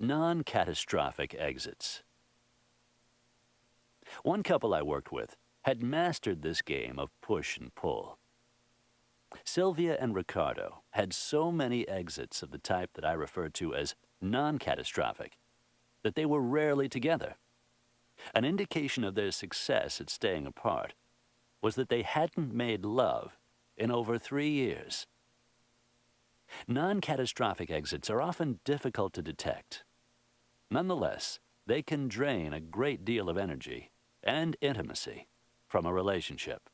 Non-catastrophic exits. One couple I worked with had mastered this game of push and pull. Sylvia and Ricardo had so many exits of the type that I refer to as non-catastrophic that they were rarely together. An indication of their success at staying apart was that they hadn't made love in over 3 years. Non-catastrophic exits are often difficult to detect. Nonetheless, they can drain a great deal of energy and intimacy from a relationship.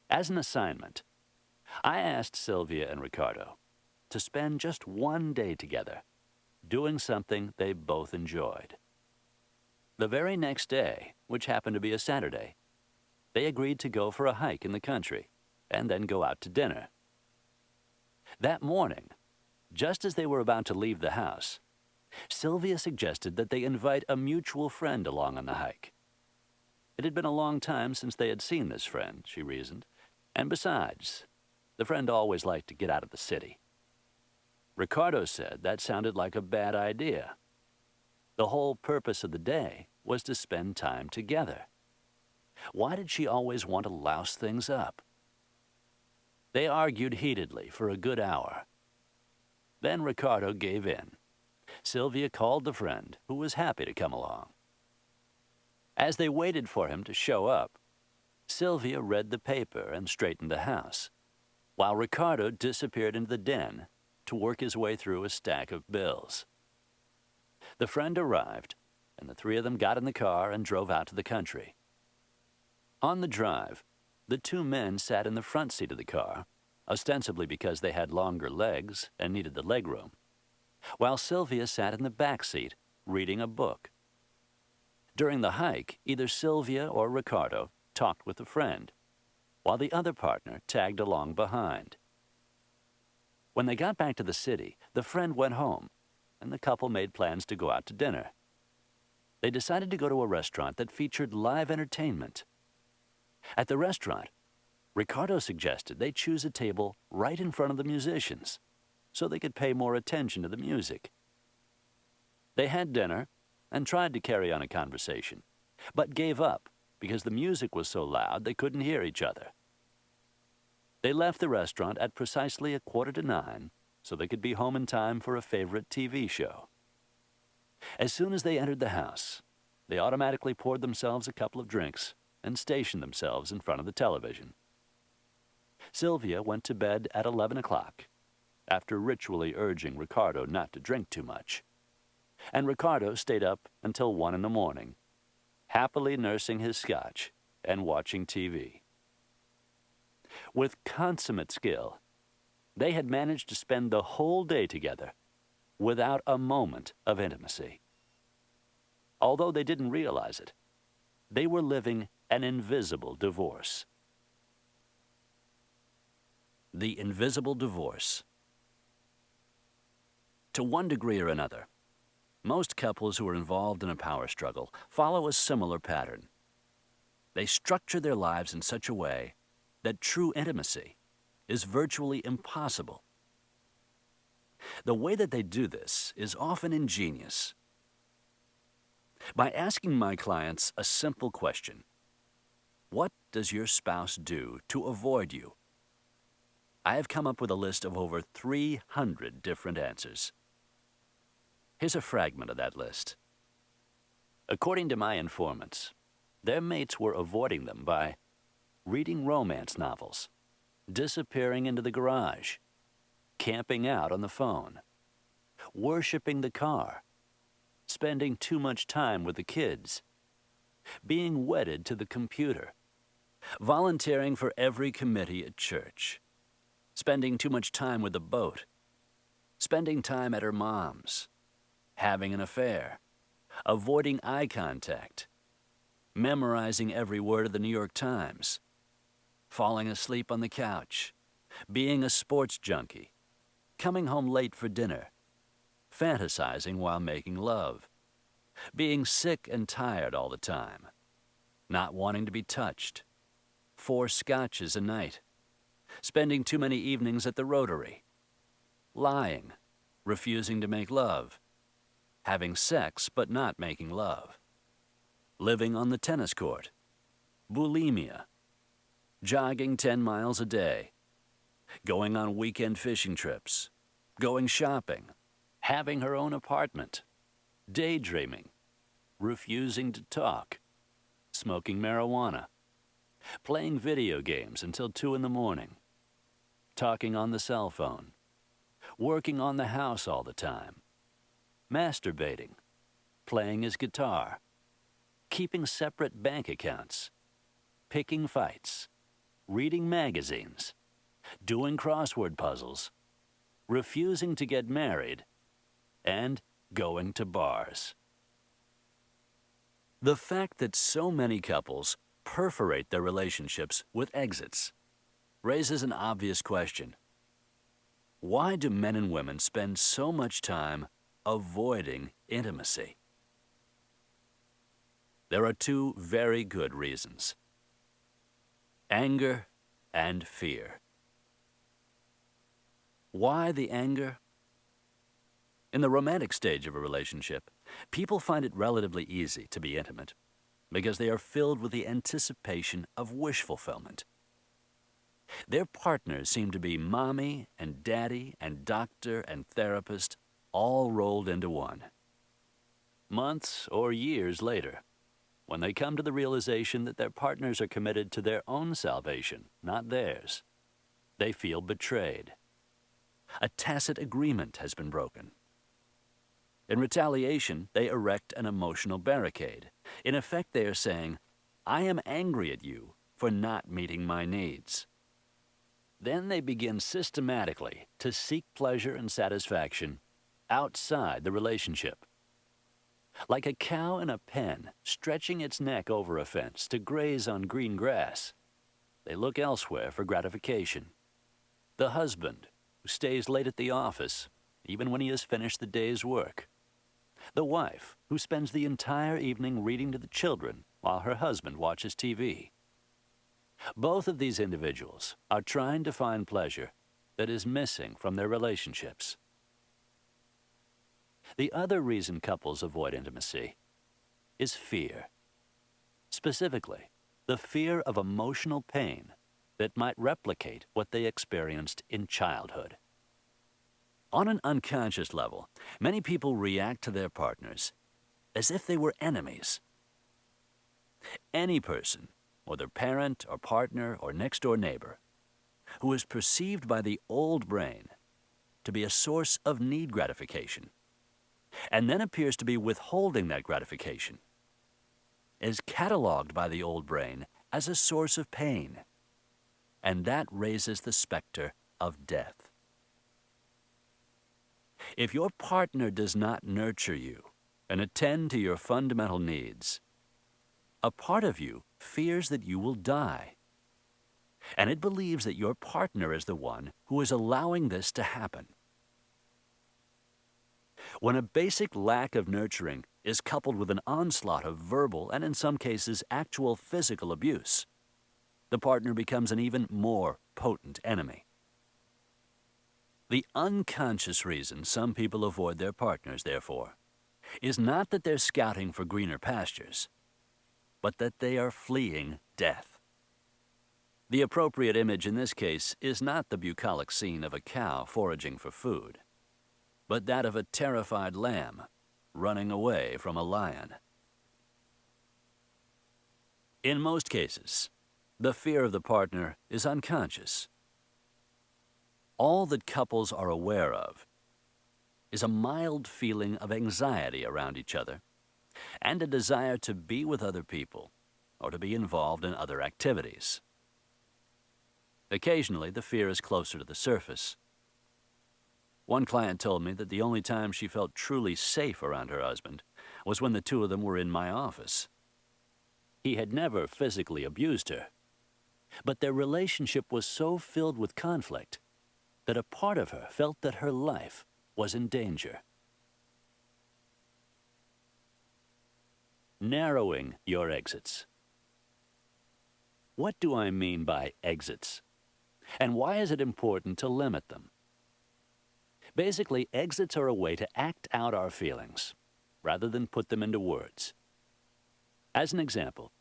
As an assignment, I asked Sylvia and Ricardo to spend just one day together, doing something they both enjoyed. The very next day, which happened to be a Saturday, they agreed to go for a hike in the country and then go out to dinner. That morning, just as they were about to leave the house, Sylvia suggested that they invite a mutual friend along on the hike. It had been a long time since they had seen this friend, she reasoned, and besides, the friend always liked to get out of the city. Ricardo said that sounded like a bad idea. The whole purpose of the day was to spend time together. Why did she always want to louse things up? They argued heatedly for a good hour. Then Ricardo gave in. Sylvia called the friend, who was happy to come along. As they waited for him to show up, Sylvia read the paper and straightened the house, while Ricardo disappeared into the den to work his way through a stack of bills. The friend arrived, and the three of them got in the car and drove out to the country. On the drive, the two men sat in the front seat of the car, ostensibly because they had longer legs and needed the legroom, while Sylvia sat in the back seat, reading a book. During the hike, either Sylvia or Ricardo talked with a friend, while the other partner tagged along behind. When they got back to the city, the friend went home, and the couple made plans to go out to dinner. They decided to go to a restaurant that featured live entertainment. At the restaurant, Ricardo suggested they choose a table right in front of the musicians, so they could pay more attention to the music. They had dinner and tried to carry on a conversation, but gave up because the music was so loud they couldn't hear each other. They left the restaurant at precisely 8:45 so they could be home in time for a favorite TV show. As soon as they entered the house, they automatically poured themselves a couple of drinks and stationed themselves in front of the television. Sylvia went to bed at 11 o'clock, after ritually urging Ricardo not to drink too much. And Ricardo stayed up until 1 in the morning, happily nursing his scotch and watching TV. With consummate skill, they had managed to spend the whole day together without a moment of intimacy. Although they didn't realize it, they were living an invisible divorce. The invisible divorce. To one degree or another, most couples who are involved in a power struggle follow a similar pattern. They structure their lives in such a way that true intimacy is virtually impossible. The way that they do this is often ingenious. By asking my clients a simple question, what does your spouse do to avoid you? I have come up with a list of over 300 different answers. Here's a fragment of that list. According to my informants, their mates were avoiding them by reading romance novels, disappearing into the garage, camping out on the phone, worshiping the car, spending too much time with the kids, being wedded to the computer, volunteering for every committee at church, spending too much time with the boat, spending time at her mom's, having an affair, avoiding eye contact, memorizing every word of the New York Times, falling asleep on the couch, being a sports junkie, coming home late for dinner, fantasizing while making love, being sick and tired all the time, not wanting to be touched, 4 scotches a night, spending too many evenings at the Rotary, lying, refusing to make love, having sex but not making love, living on the tennis court, bulimia, jogging 10 miles a day, going on weekend fishing trips, going shopping, having her own apartment, daydreaming, refusing to talk, smoking marijuana, playing video games until 2 in the morning, talking on the cell phone, working on the house all the time, masturbating, playing his guitar, keeping separate bank accounts, picking fights, reading magazines, doing crossword puzzles, refusing to get married, and going to bars. The fact that so many couples perforate their relationships with exits raises an obvious question. Why do men and women spend so much time avoiding intimacy? There are two very good reasons: anger and fear. Why the anger? In the romantic stage of a relationship, people find it relatively easy to be intimate because they are filled with the anticipation of wish fulfillment. Their partners seem to be mommy and daddy and doctor and therapist all rolled into one. Months or years later, when they come to the realization that their partners are committed to their own salvation, not theirs, they feel betrayed. A tacit agreement has been broken. In retaliation, they erect an emotional barricade. In effect, they are saying, "I am angry at you for not meeting my needs." Then they begin systematically to seek pleasure and satisfaction outside the relationship. Like a cow in a pen stretching its neck over a fence to graze on green grass, they look elsewhere for gratification. The husband who stays late at the office, even when he has finished the day's work. The wife who spends the entire evening reading to the children while her husband watches TV. Both of these individuals are trying to find pleasure that is missing from their relationships. The other reason couples avoid intimacy is fear. Specifically, the fear of emotional pain that might replicate what they experienced in childhood. On an unconscious level, many people react to their partners as if they were enemies. Any person, whether parent or partner or next-door neighbor, who is perceived by the old brain to be a source of need gratification, and then appears to be withholding that gratification, is cataloged by the old brain as a source of pain, and that raises the specter of death. If your partner does not nurture you and attend to your fundamental needs, a part of you fears that you will die, and it believes that your partner is the one who is allowing this to happen. When a basic lack of nurturing is coupled with an onslaught of verbal and in some cases actual physical abuse, the partner becomes an even more potent enemy. The unconscious reason some people avoid their partners, therefore, is not that they're scouting for greener pastures, but that they are fleeing death. The appropriate image in this case is not the bucolic scene of a cow foraging for food, but that of a terrified lamb running away from a lion. In most cases, the fear of the partner is unconscious. All that couples are aware of is a mild feeling of anxiety around each other and a desire to be with other people or to be involved in other activities. Occasionally, the fear is closer to the surface. One client told me that the only time she felt truly safe around her husband was when the two of them were in my office. He had never physically abused her, but their relationship was so filled with conflict that a part of her felt that her life was in danger. Narrowing your exits. What do I mean by exits? And why is it important to limit them? Basically, exits are a way to act out our feelings rather than put them into words. As an example,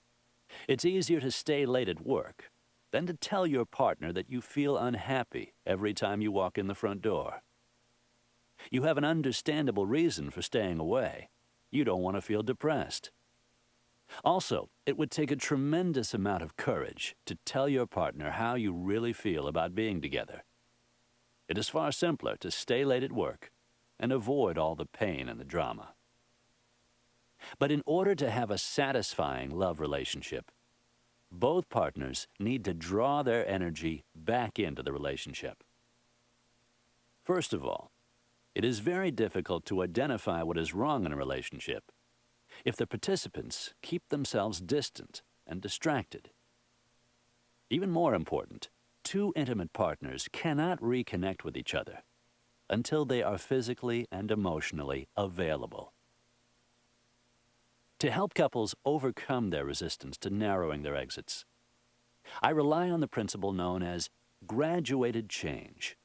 it's easier to stay late at work than to tell your partner that you feel unhappy every time you walk in the front door. You have an understandable reason for staying away. You don't want to feel depressed. Also, it would take a tremendous amount of courage to tell your partner how you really feel about being together. It is far simpler to stay late at work and avoid all the pain and the drama. But in order to have a satisfying love relationship, both partners need to draw their energy back into the relationship. First of all, it is very difficult to identify what is wrong in a relationship if the participants keep themselves distant and distracted. Even more important, two intimate partners cannot reconnect with each other until they are physically and emotionally available. To help couples overcome their resistance to narrowing their exits, I rely on the principle known as graduated change.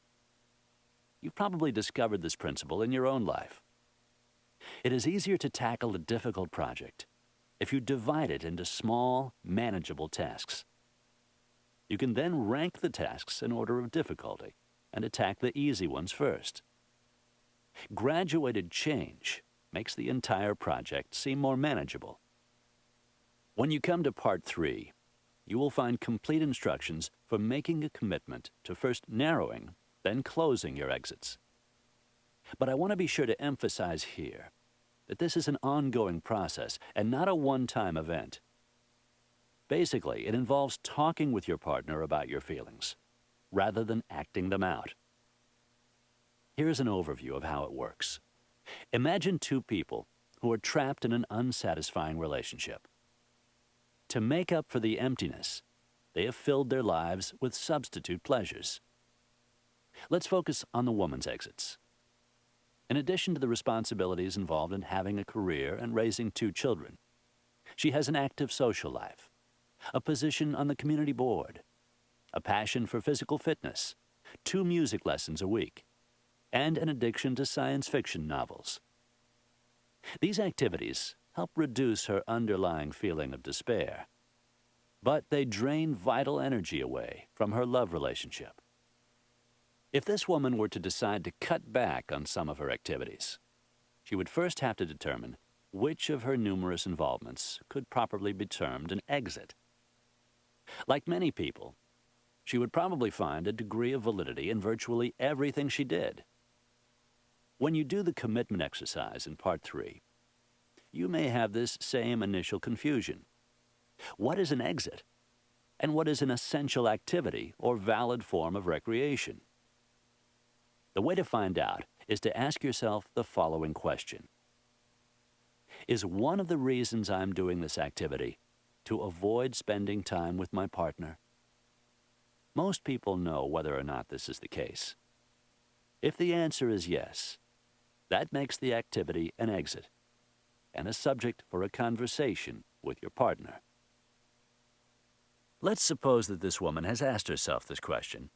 You've probably discovered this principle in your own life. It is easier to tackle a difficult project if you divide it into small, manageable tasks. You can then rank the tasks in order of difficulty and attack the easy ones first. Graduated change makes the entire project seem more manageable. When you come to Part 3, you will find complete instructions for making a commitment to first narrowing, then closing your exits. But I want to be sure to emphasize here that this is an ongoing process and not a one-time event. Basically, it involves talking with your partner about your feelings, rather than acting them out. Here's an overview of how it works. Imagine two people who are trapped in an unsatisfying relationship. To make up for the emptiness, they have filled their lives with substitute pleasures. Let's focus on the woman's exits. In addition to the responsibilities involved in having a career and raising two children, she has an active social life, a position on the community board, a passion for physical fitness, 2 music lessons a week, and an addiction to science fiction novels. These activities help reduce her underlying feeling of despair, but they drain vital energy away from her love relationship. If this woman were to decide to cut back on some of her activities, she would first have to determine which of her numerous involvements could properly be termed an exit. Like many people, she would probably find a degree of validity in virtually everything she did. When you do the commitment exercise in Part 3, you may have this same initial confusion. What is an exit? And what is an essential activity or valid form of recreation? The way to find out is to ask yourself the following question. Is one of the reasons I'm doing this activity to avoid spending time with my partner? Most people know whether or not this is the case. If the answer is yes, that makes the activity an exit and a subject for a conversation with your partner. Let's suppose that this woman has asked herself this question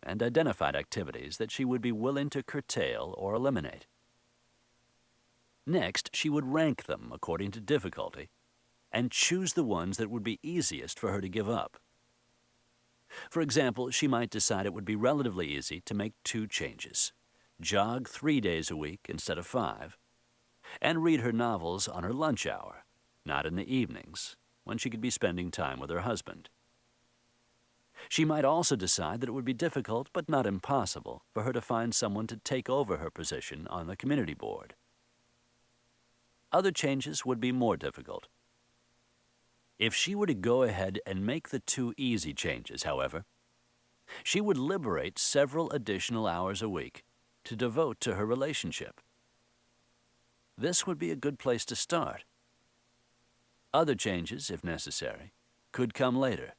and identified activities that she would be willing to curtail or eliminate. Next, she would rank them according to difficulty and choose the ones that would be easiest for her to give up. For example, she might decide it would be relatively easy to make 2 changes: jog 3 days a week instead of 5, and read her novels on her lunch hour, not in the evenings, when she could be spending time with her husband. She might also decide that it would be difficult, but not impossible, for her to find someone to take over her position on the community board. Other changes would be more difficult. If she were to go ahead and make the 2 easy changes, however, she would liberate several additional hours a week to devote to her relationship. This would be a good place to start. Other changes, if necessary, could come later.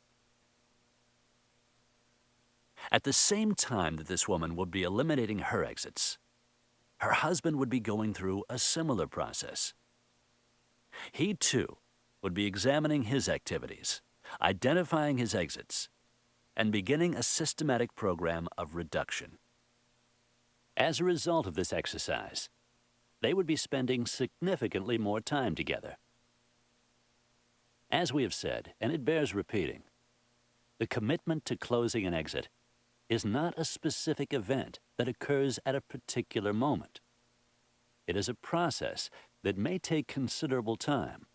At the same time that this woman would be eliminating her exits, her husband would be going through a similar process. He, too, would be examining his activities, identifying his exits, and beginning a systematic program of reduction. As a result of this exercise, they would be spending significantly more time together. As we have said, and it bears repeating, the commitment to closing an exit is not a specific event that occurs at a particular moment. It is a process that may take considerable time,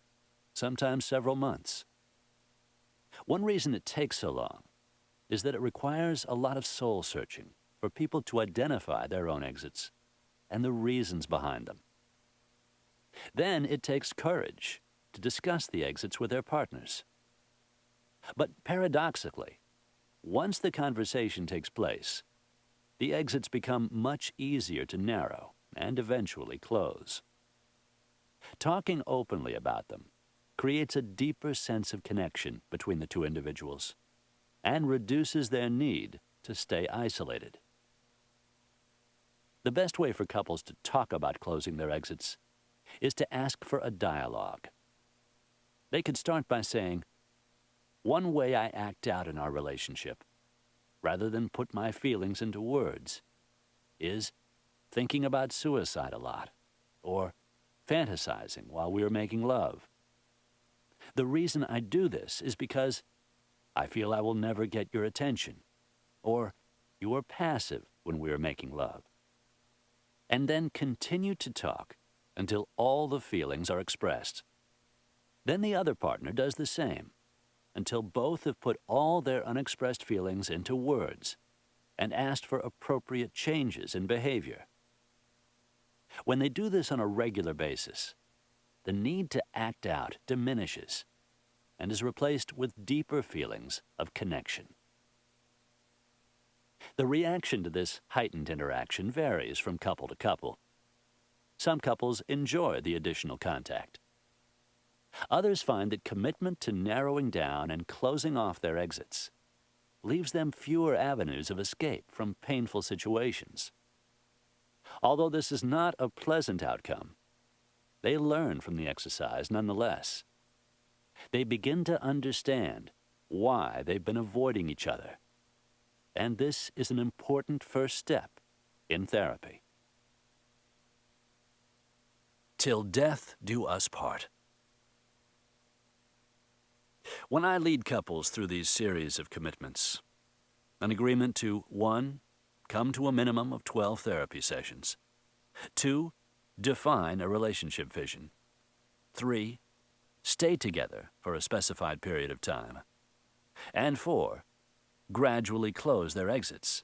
sometimes several months. One reason it takes so long is that it requires a lot of soul searching for people to identify their own exits and the reasons behind them. Then it takes courage to discuss the exits with their partners. But paradoxically, once the conversation takes place, the exits become much easier to narrow and eventually close. Talking openly about them creates a deeper sense of connection between the two individuals and reduces their need to stay isolated. The best way for couples to talk about closing their exits is to ask for a dialogue. They could start by saying, "One way I act out in our relationship, rather than put my feelings into words, is thinking about suicide a lot, or fantasizing while we are making love. The reason I do this is because I feel I will never get your attention, or you are passive when we are making love." And then continue to talk until all the feelings are expressed. Then the other partner does the same, until both have put all their unexpressed feelings into words and asked for appropriate changes in behavior. When they do this on a regular basis, the need to act out diminishes and is replaced with deeper feelings of connection. The reaction to this heightened interaction varies from couple to couple. Some couples enjoy the additional contact. Others find that commitment to narrowing down and closing off their exits leaves them fewer avenues of escape from painful situations. Although this is not a pleasant outcome, they learn from the exercise nonetheless. They begin to understand why they've been avoiding each other. And this is an important first step in therapy. Till death do us part. When I lead couples through these series of commitments, an agreement to 1. Come to a minimum of 12 therapy sessions. 2. Define a relationship vision. 3. Stay together for a specified period of time. And 4. Gradually close their exits.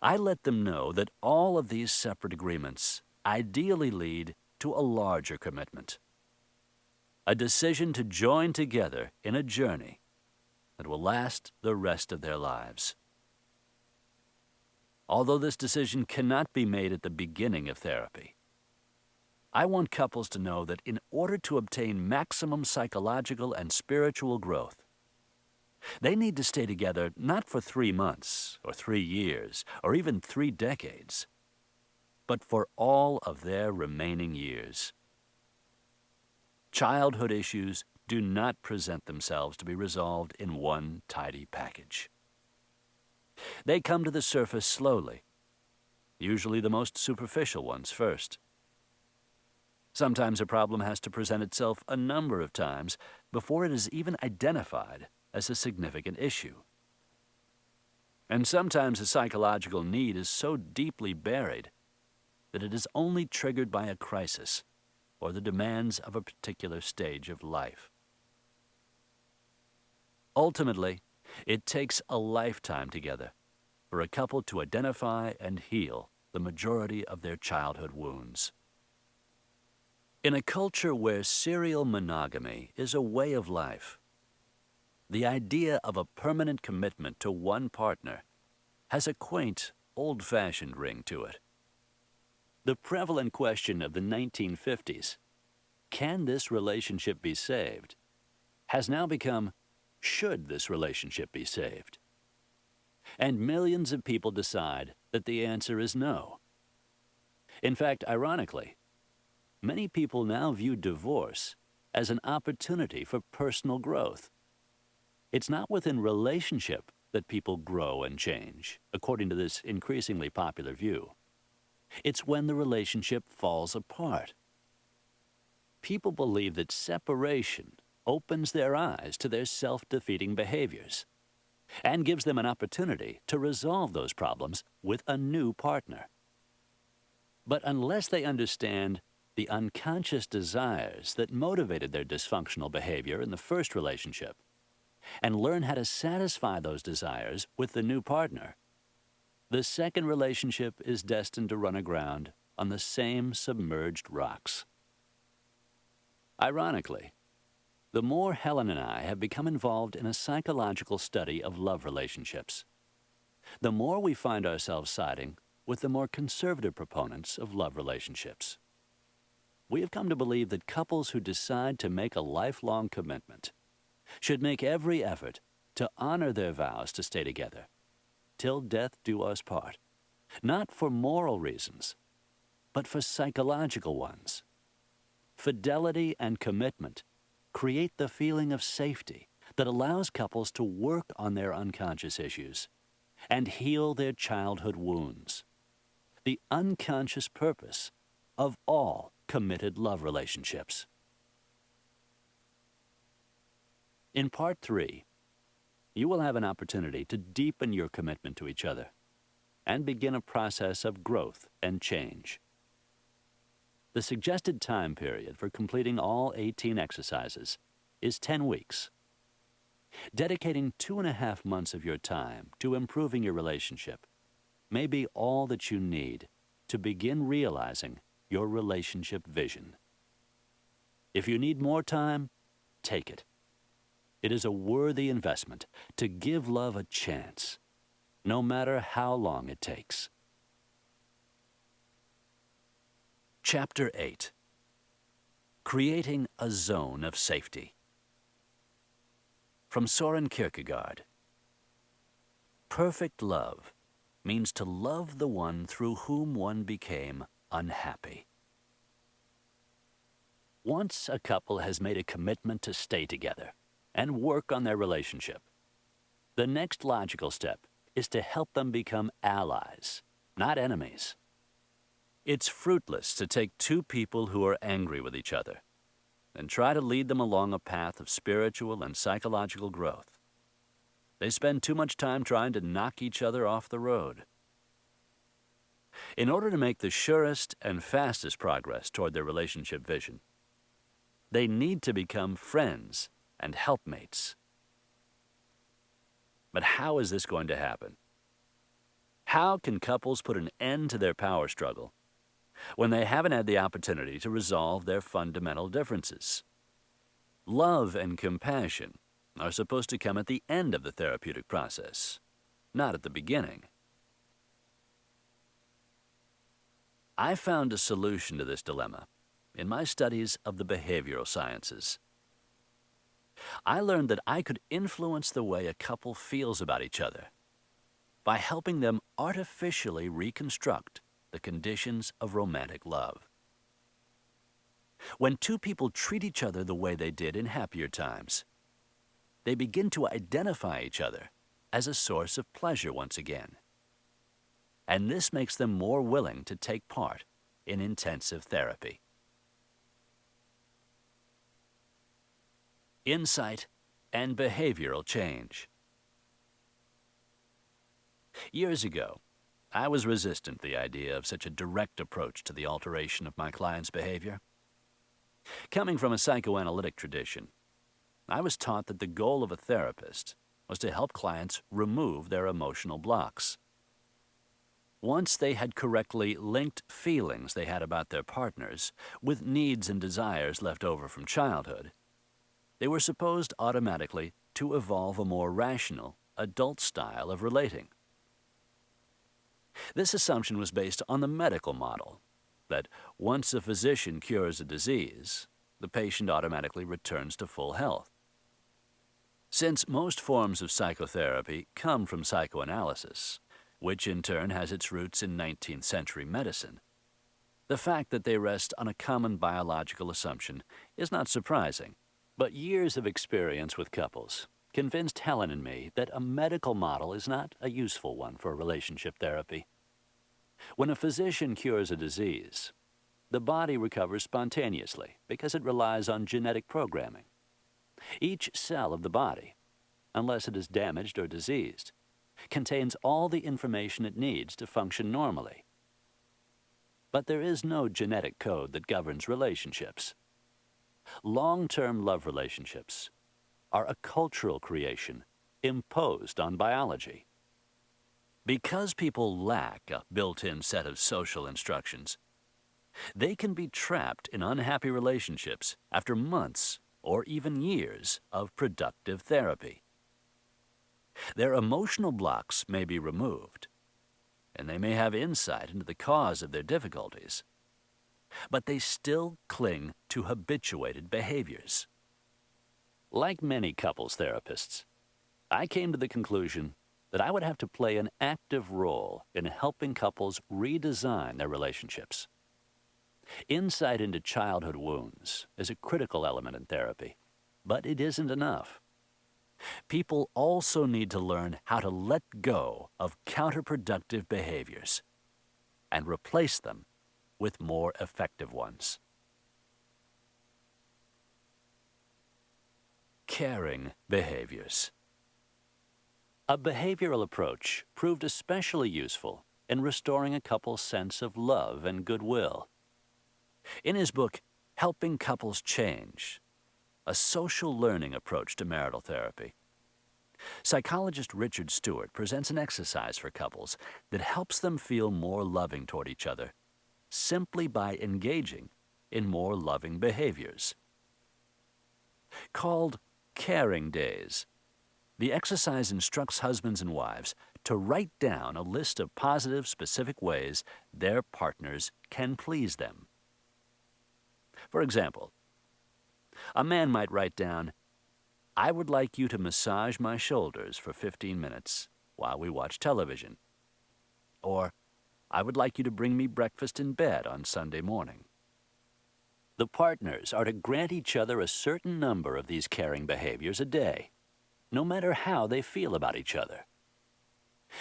I let them know that all of these separate agreements ideally lead to a larger commitment. A decision to join together in a journey that will last the rest of their lives. Although this decision cannot be made at the beginning of therapy, I want couples to know that in order to obtain maximum psychological and spiritual growth, they need to stay together not for 3 months or 3 years or even 3 decades, but for all of their remaining years. Childhood issues do not present themselves to be resolved in one tidy package. They come to the surface slowly, usually the most superficial ones first. Sometimes a problem has to present itself a number of times before it is even identified as a significant issue. And sometimes a psychological need is so deeply buried that it is only triggered by a crisis or the demands of a particular stage of life. Ultimately, it takes a lifetime together for a couple to identify and heal the majority of their childhood wounds. In a culture where serial monogamy is a way of life, the idea of a permanent commitment to one partner has a quaint, old-fashioned ring to it. The prevalent question of the 1950s, "Can this relationship be saved?" has now become, "Should this relationship be saved?" And millions of people decide that the answer is no. In fact, ironically, many people now view divorce as an opportunity for personal growth. It's not within relationship that people grow and change, according to this increasingly popular view. It's when the relationship falls apart. People believe that separation opens their eyes to their self-defeating behaviors and gives them an opportunity to resolve those problems with a new partner. But unless they understand the unconscious desires that motivated their dysfunctional behavior in the first relationship and learn how to satisfy those desires with the new partner, the second relationship is destined to run aground on the same submerged rocks. Ironically, the more Helen and I have become involved in a psychological study of love relationships, the more we find ourselves siding with the more conservative proponents of love relationships. We have come to believe that couples who decide to make a lifelong commitment should make every effort to honor their vows to stay together, till death do us part, not for moral reasons, but for psychological ones. Fidelity and commitment create the feeling of safety that allows couples to work on their unconscious issues and heal their childhood wounds. The unconscious purpose of all committed love relationships. In Part 3, you will have an opportunity to deepen your commitment to each other and begin a process of growth and change. The suggested time period for completing all 18 exercises is 10 weeks. Dedicating 2.5 months of your time to improving your relationship may be all that you need to begin realizing your relationship vision. If you need more time, take it. It is a worthy investment to give love a chance, no matter how long it takes. Chapter 8. Creating a Zone of Safety. From Soren Kierkegaard. Perfect love means to love the one through whom one became unhappy. Once a couple has made a commitment to stay together and work on their relationship, the next logical step is to help them become allies, not enemies. It's fruitless to take two people who are angry with each other and try to lead them along a path of spiritual and psychological growth. They spend too much time trying to knock each other off the road. In order to make the surest and fastest progress toward their relationship vision, they need to become friends and helpmates. But how is this going to happen? How can couples put an end to their power struggle when they haven't had the opportunity to resolve their fundamental differences? Love and compassion are supposed to come at the end of the therapeutic process, not at the beginning. I found a solution to this dilemma in my studies of the behavioral sciences. I learned that I could influence the way a couple feels about each other by helping them artificially reconstruct the conditions of romantic love. When two people treat each other the way they did in happier times, they begin to identify each other as a source of pleasure once again. And this makes them more willing to take part in intensive therapy. Insight and behavioral change. Years ago, I was resistant to the idea of such a direct approach to the alteration of my clients' behavior. Coming from a psychoanalytic tradition, I was taught that the goal of a therapist was to help clients remove their emotional blocks. Once they had correctly linked feelings they had about their partners with needs and desires left over from childhood, they were supposed automatically to evolve a more rational, adult style of relating. This assumption was based on the medical model, that once a physician cures a disease, the patient automatically returns to full health. Since most forms of psychotherapy come from psychoanalysis, which in turn has its roots in 19th century medicine, the fact that they rest on a common biological assumption is not surprising. But years of experience with couples convinced Helen and me that a medical model is not a useful one for relationship therapy. When a physician cures a disease, the body recovers spontaneously because it relies on genetic programming. Each cell of the body, unless it is damaged or diseased, contains all the information it needs to function normally. But there is no genetic code that governs relationships. Long-term love relationships are a cultural creation imposed on biology. Because people lack a built-in set of social instructions, they can be trapped in unhappy relationships after months or even years of productive therapy. Their emotional blocks may be removed, and they may have insight into the cause of their difficulties, but they still cling to habituated behaviors. Like many couples therapists, I came to the conclusion that I would have to play an active role in helping couples redesign their relationships. Insight into childhood wounds is a critical element in therapy, but it isn't enough. People also need to learn how to let go of counterproductive behaviors and replace them with more effective ones. Caring behaviors. A behavioral approach proved especially useful in restoring a couple's sense of love and goodwill. In his book, Helping Couples Change, a social learning approach to marital therapy, psychologist Richard Stewart presents an exercise for couples that helps them feel more loving toward each other simply by engaging in more loving behaviors. Called Caring Days, the exercise instructs husbands and wives to write down a list of positive, specific ways their partners can please them. For example, a man might write down, "I would like you to massage my shoulders for 15 minutes while we watch television." Or, "I would like you to bring me breakfast in bed on Sunday morning." The partners are to grant each other a certain number of these caring behaviors a day, no matter how they feel about each other.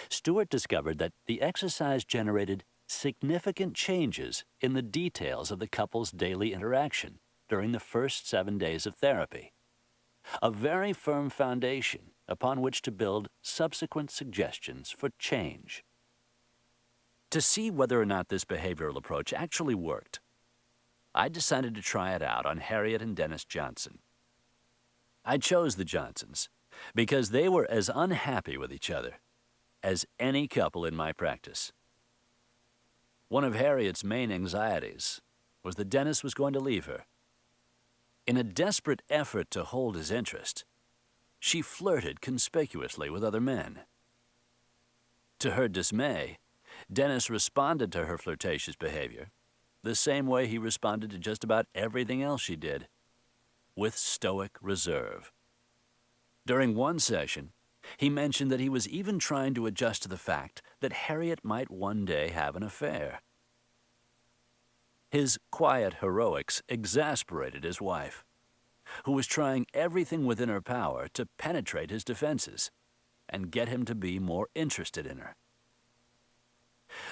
Stewart discovered that the exercise generated significant changes in the details of the couple's daily interaction during the first 7 days of therapy, a very firm foundation upon which to build subsequent suggestions for change. To see whether or not this behavioral approach actually worked, I decided to try it out on Harriet and Dennis Johnson. I chose the Johnsons because they were as unhappy with each other as any couple in my practice. One of Harriet's main anxieties was that Dennis was going to leave her. In a desperate effort to hold his interest, she flirted conspicuously with other men. To her dismay, Dennis responded to her flirtatious behavior the same way he responded to just about everything else she did, with stoic reserve. During one session, he mentioned that he was even trying to adjust to the fact that Harriet might one day have an affair. His quiet heroics exasperated his wife, who was trying everything within her power to penetrate his defenses and get him to be more interested in her.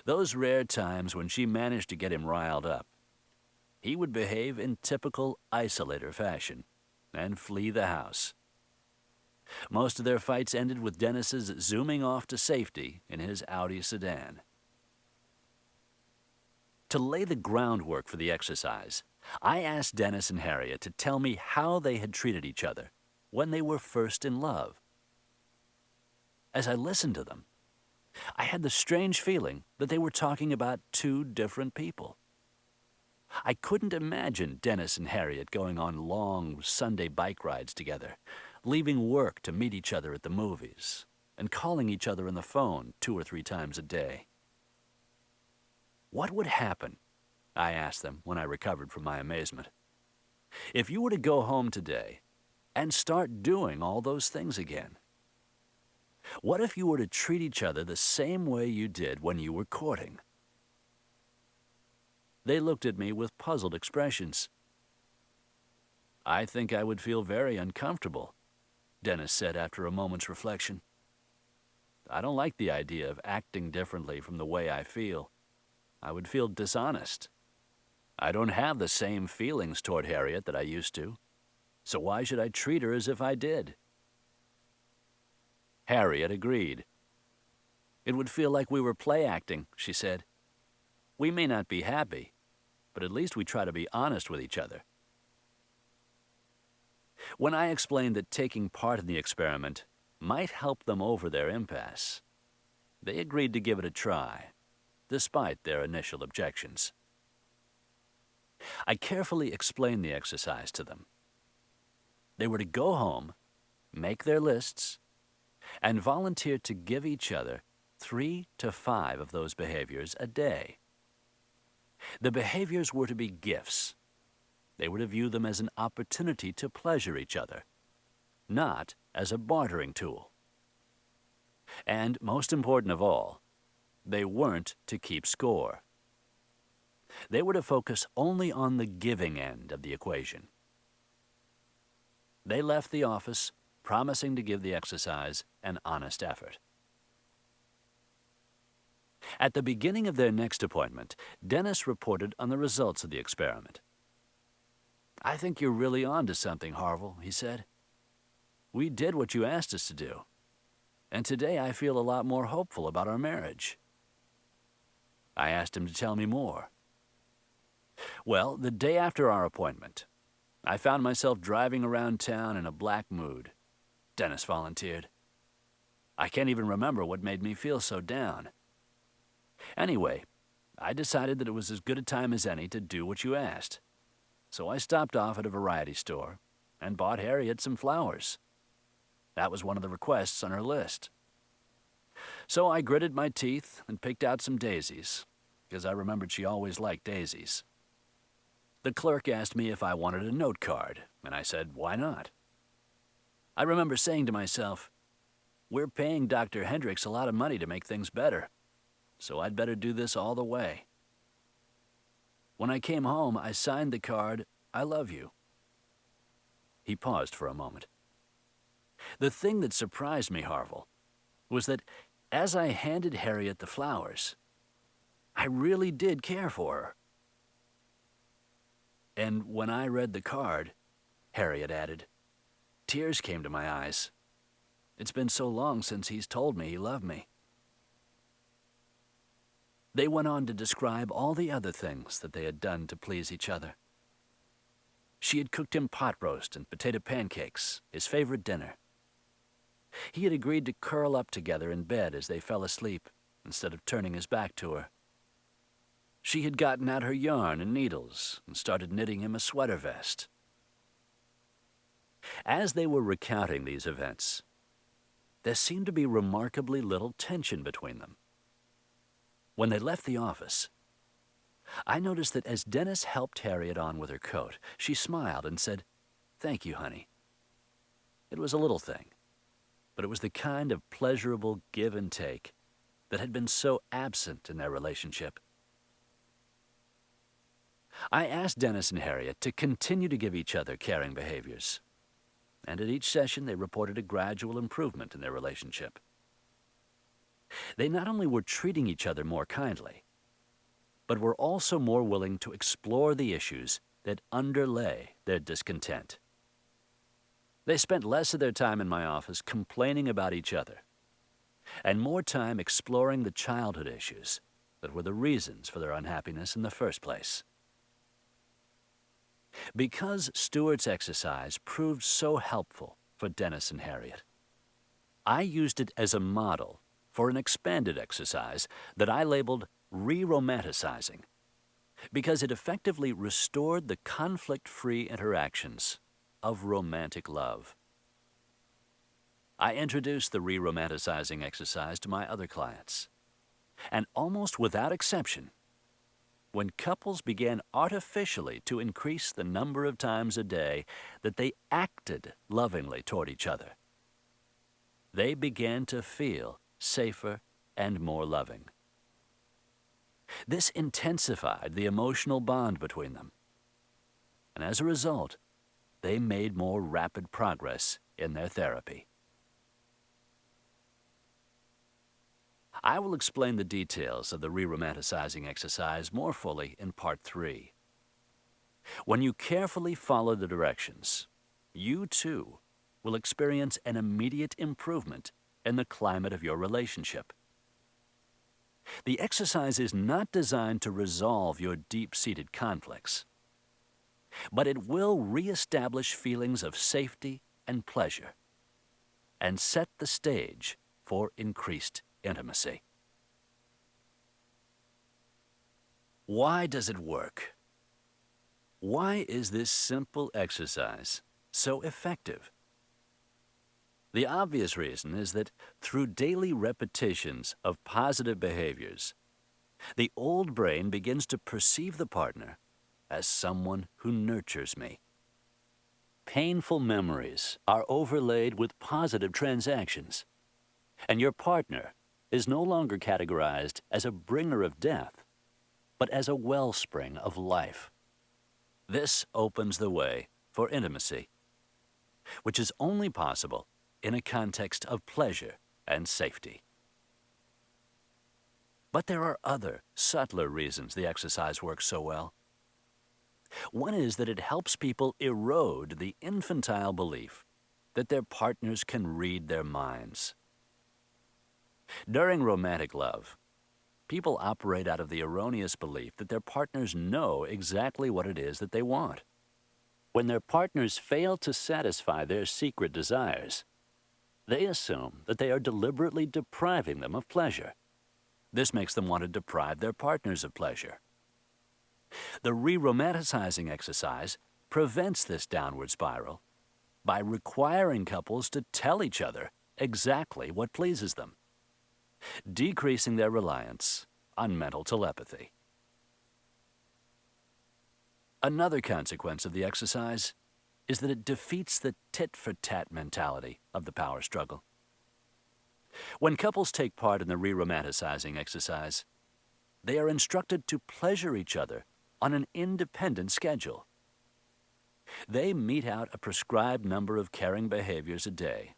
Those rare times when she managed to get him riled up, he would behave in typical isolator fashion and flee the house. Most of their fights ended with Dennis's zooming off to safety in his Audi sedan. To lay the groundwork for the exercise, I asked Dennis and Harriet to tell me how they had treated each other when they were first in love. As I listened to them, I had the strange feeling that they were talking about two different people. I couldn't imagine Dennis and Harriet going on long Sunday bike rides together, leaving work to meet each other at the movies, and calling each other on the phone 2 or 3 times a day. What would happen, I asked them when I recovered from my amazement, if you were to go home today and start doing all those things again? What if you were to treat each other the same way you did when you were courting? They looked at me with puzzled expressions. "I think I would feel very uncomfortable," Dennis said after a moment's reflection. "I don't like the idea of acting differently from the way I feel. I would feel dishonest. I don't have the same feelings toward Harriet that I used to, so why should I treat her as if I did? Harriet agreed. It would feel like we were play acting, she said. We may not be happy, but at least we try to be honest with each other. When I explained that taking part in the experiment might help them over their impasse, they agreed to give it a try, despite their initial objections. I carefully explained the exercise to them. They were to go home, make their lists, and volunteer to give each other 3 to 5 of those behaviors a day. The behaviors were to be gifts. They were to view them as an opportunity to pleasure each other, not as a bartering tool. And most important of all, they weren't to keep score. They were to focus only on the giving end of the equation. They left the office promising to give the exercise an honest effort. At the beginning of their next appointment, Dennis reported on the results of the experiment. "I think you're really on to something, Harville," he said. "We did what you asked us to do, and today I feel a lot more hopeful about our marriage." I asked him to tell me more. Well, the day after our appointment, I found myself driving around town in a black mood. Dennis volunteered. I can't even remember what made me feel so down. Anyway, I decided that it was as good a time as any to do what you asked. So I stopped off at a variety store and bought Harriet some flowers. That was one of the requests on her list. So I gritted my teeth and picked out some daisies, because I remembered she always liked daisies. The clerk asked me if I wanted a note card, and I said, why not? I remember saying to myself, we're paying Dr. Hendricks a lot of money to make things better, so I'd better do this all the way. When I came home, I signed the card, "I love you." He paused for a moment. The thing that surprised me, Harville, was that as I handed Harriet the flowers, I really did care for her. And when I read the card, Harriet added, tears came to my eyes. It's been so long since he's told me he loved me. They went on to describe all the other things that they had done to please each other. She had cooked him pot roast and potato pancakes, his favorite dinner. He had agreed to curl up together in bed as they fell asleep, instead of turning his back to her. She had gotten out her yarn and needles and started knitting him a sweater vest. As they were recounting these events, there seemed to be remarkably little tension between them. When they left the office, I noticed that as Dennis helped Harriet on with her coat, she smiled and said, "Thank you, honey." It was a little thing, but it was the kind of pleasurable give and take that had been so absent in their relationship. I asked Dennis and Harriet to continue to give each other caring behaviors, and at each session they reported a gradual improvement in their relationship. They not only were treating each other more kindly, but were also more willing to explore the issues that underlay their discontent. They spent less of their time in my office complaining about each other, and more time exploring the childhood issues that were the reasons for their unhappiness in the first place. Because Stewart's exercise proved so helpful for Dennis and Harriet, I used it as a model for an expanded exercise that I labeled re-romanticizing, because it effectively restored the conflict-free interactions of romantic love. I introduced the re-romanticizing exercise to my other clients, and almost without exception, when couples began artificially to increase the number of times a day that they acted lovingly toward each other, they began to feel safer and more loving. This intensified the emotional bond between them, and as a result, they made more rapid progress in their therapy. I will explain the details of the re-romanticizing exercise more fully in Part 3. When you carefully follow the directions, you too will experience an immediate improvement in the climate of your relationship. The exercise is not designed to resolve your deep-seated conflicts, but it will reestablish feelings of safety and pleasure and set the stage for increased intimacy. Why does it work? Why is this simple exercise so effective? The obvious reason is that through daily repetitions of positive behaviors, the old brain begins to perceive the partner as someone who nurtures me. Painful memories are overlaid with positive transactions, and your partner is no longer categorized as a bringer of death, but as a wellspring of life. This opens the way for intimacy, which is only possible in a context of pleasure and safety. But there are other, subtler reasons the exercise works so well. One is that it helps people erode the infantile belief that their partners can read their minds. During romantic love, people operate out of the erroneous belief that their partners know exactly what it is that they want. When their partners fail to satisfy their secret desires, they assume that they are deliberately depriving them of pleasure. This makes them want to deprive their partners of pleasure. The re-romanticizing exercise prevents this downward spiral by requiring couples to tell each other exactly what pleases them, decreasing their reliance on mental telepathy. Another consequence of the exercise is that it defeats the tit-for-tat mentality of the power struggle. When couples take part in the re-romanticizing exercise, they are instructed to pleasure each other on an independent schedule. They mete out a prescribed number of caring behaviors a day,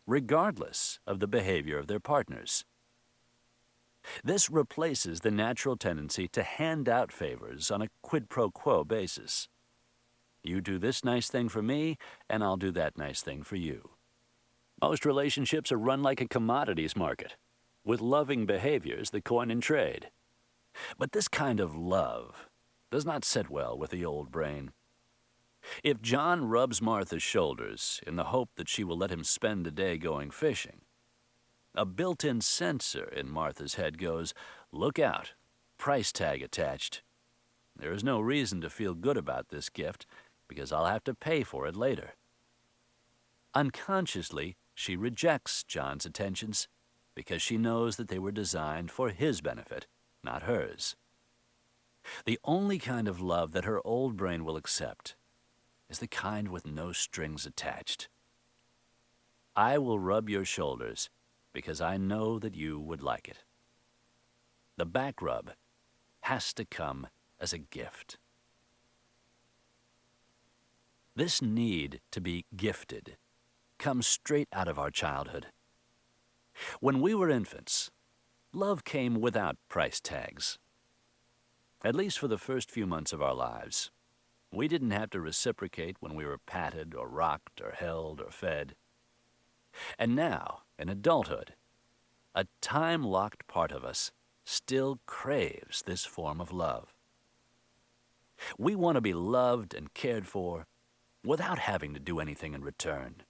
regardless of the behavior of their partners. This replaces the natural tendency to hand out favors on a quid pro quo basis. You do this nice thing for me, and I'll do that nice thing for you. Most relationships are run like a commodities market, with loving behaviors that coin and trade. But this kind of love does not sit well with the old brain. If John rubs Martha's shoulders in the hope that she will let him spend the day going fishing, a built-in sensor in Martha's head goes, "Look out, price tag attached. There is no reason to feel good about this gift because I'll have to pay for it later." Unconsciously, she rejects John's attentions because she knows that they were designed for his benefit, not hers. The only kind of love that her old brain will accept is the kind with no strings attached. I will rub your shoulders because I know that you would like it. The back rub has to come as a gift. This need to be gifted comes straight out of our childhood. When we were infants, love came without price tags. At least for the first few months of our lives, we didn't have to reciprocate when we were patted or rocked or held or fed. And now, in adulthood, a time-locked part of us still craves this form of love. We want to be loved and cared for without having to do anything in return.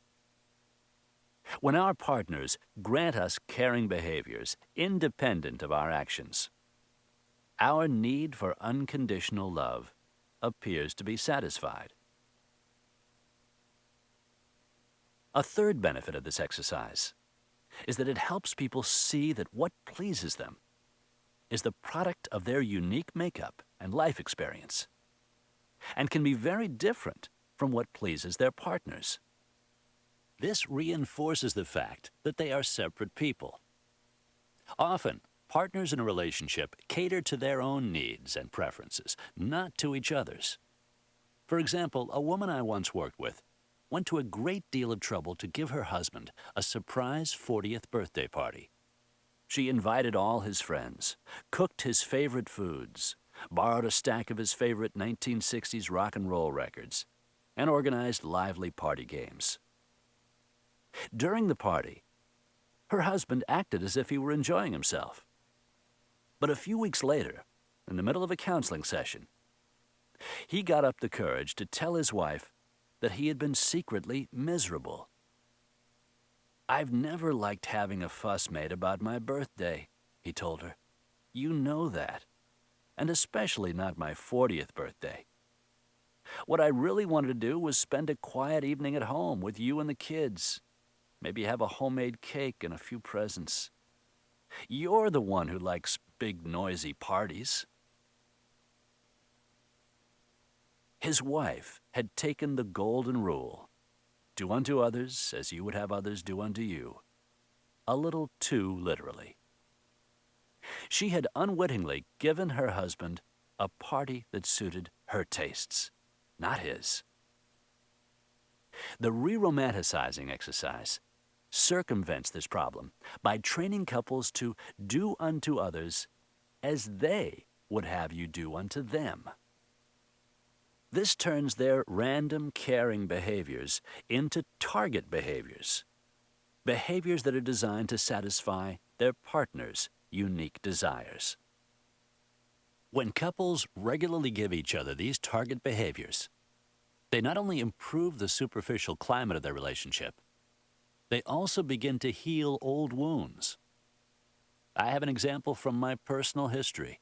When our partners grant us caring behaviors independent of our actions, our need for unconditional love appears to be satisfied. A third benefit of this exercise is that it helps people see that what pleases them is the product of their unique makeup and life experience, and can be very different from what pleases their partners. This reinforces the fact that they are separate people. Often, partners in a relationship cater to their own needs and preferences, not to each other's. For example, a woman I once worked with went to a great deal of trouble to give her husband a surprise 40th birthday party. She invited all his friends, cooked his favorite foods, borrowed a stack of his favorite 1960s rock and roll records, and organized lively party games. During the party, her husband acted as if he were enjoying himself. But a few weeks later, in the middle of a counseling session, he got up the courage to tell his wife that he had been secretly miserable. "I've never liked having a fuss made about my birthday," he told her. "You know that. And especially not my 40th birthday. What I really wanted to do was spend a quiet evening at home with you and the kids. Maybe have a homemade cake and a few presents. You're the one who likes big, noisy parties." His wife had taken the golden rule, do unto others as you would have others do unto you, a little too literally. She had unwittingly given her husband a party that suited her tastes, not his. The re-romanticizing exercise circumvents this problem by training couples to do unto others as they would have you do unto them. This turns their random caring behaviors into target behaviors, behaviors that are designed to satisfy their partner's unique desires. When couples regularly give each other these target behaviors, they not only improve the superficial climate of their relationship, they also begin to heal old wounds. I have an example from my personal history.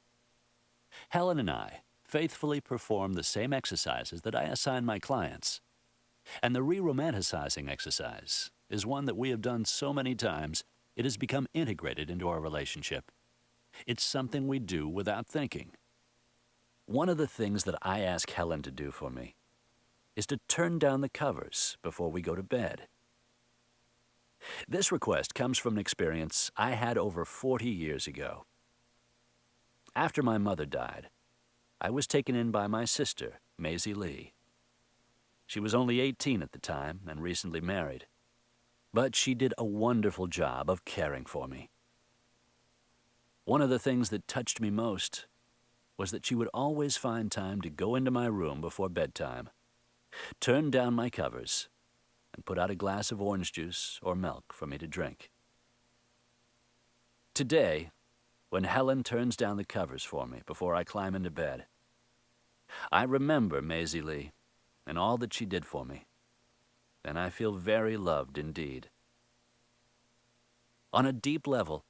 Helen and I faithfully perform the same exercises that I assign my clients. And the re-romanticizing exercise is one that we have done so many times, it has become integrated into our relationship. It's something we do without thinking. One of the things that I ask Helen to do for me is to turn down the covers before we go to bed. This request comes from an experience I had over 40 years ago. After my mother died, I was taken in by my sister, Maisie Lee. She was only 18 at the time and recently married, but she did a wonderful job of caring for me. One of the things that touched me most was that she would always find time to go into my room before bedtime, turn down my covers, and put out a glass of orange juice or milk for me to drink. Today, when Helen turns down the covers for me before I climb into bed, I remember Maisie Lee and all that she did for me, and I feel very loved indeed. On a deep level,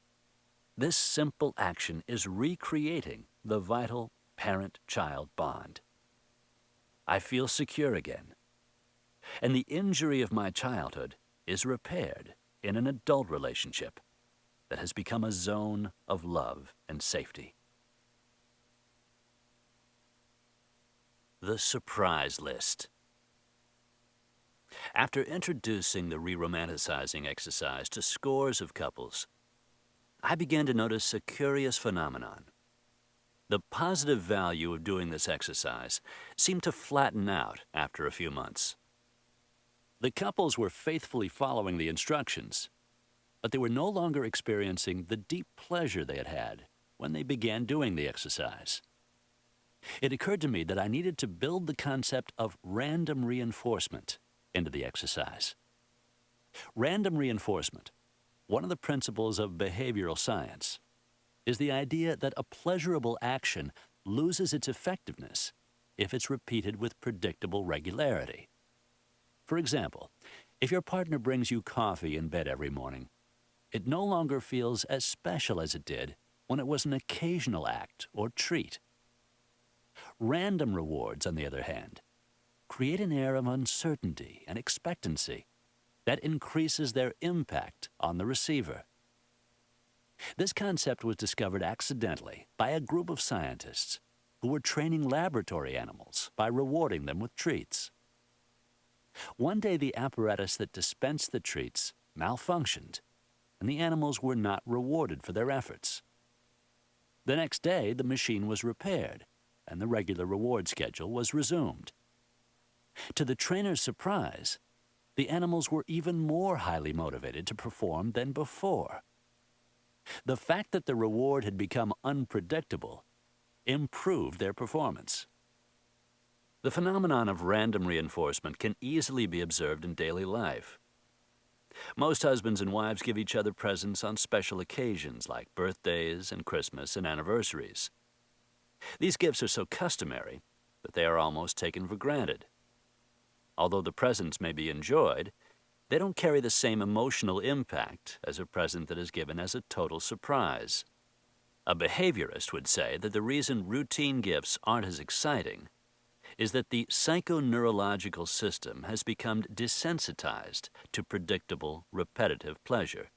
this simple action is recreating the vital parent-child bond. I feel secure again, and the injury of my childhood is repaired in an adult relationship that has become a zone of love and safety. The surprise list. After introducing the re-romanticizing exercise to scores of couples, I began to notice a curious phenomenon. The positive value of doing this exercise seemed to flatten out after a few months. The couples were faithfully following the instructions, but they were no longer experiencing the deep pleasure they had had when they began doing the exercise. It occurred to me that I needed to build the concept of random reinforcement into the exercise. Random reinforcement, one of the principles of behavioral science, is the idea that a pleasurable action loses its effectiveness if it's repeated with predictable regularity. For example, if your partner brings you coffee in bed every morning, it no longer feels as special as it did when it was an occasional act or treat. Random rewards, on the other hand, create an air of uncertainty and expectancy that increases their impact on the receiver. This concept was discovered accidentally by a group of scientists who were training laboratory animals by rewarding them with treats. One day, the apparatus that dispensed the treats malfunctioned, and the animals were not rewarded for their efforts. The next day, the machine was repaired, and the regular reward schedule was resumed. To the trainer's surprise, the animals were even more highly motivated to perform than before. The fact that the reward had become unpredictable improved their performance. The phenomenon of random reinforcement can easily be observed in daily life. Most husbands and wives give each other presents on special occasions like birthdays and Christmas and anniversaries. These gifts are so customary that they are almost taken for granted. Although the presents may be enjoyed, they don't carry the same emotional impact as a present that is given as a total surprise. A behaviorist would say that the reason routine gifts aren't as exciting is that the psychoneurological system has become desensitized to predictable, repetitive pleasure.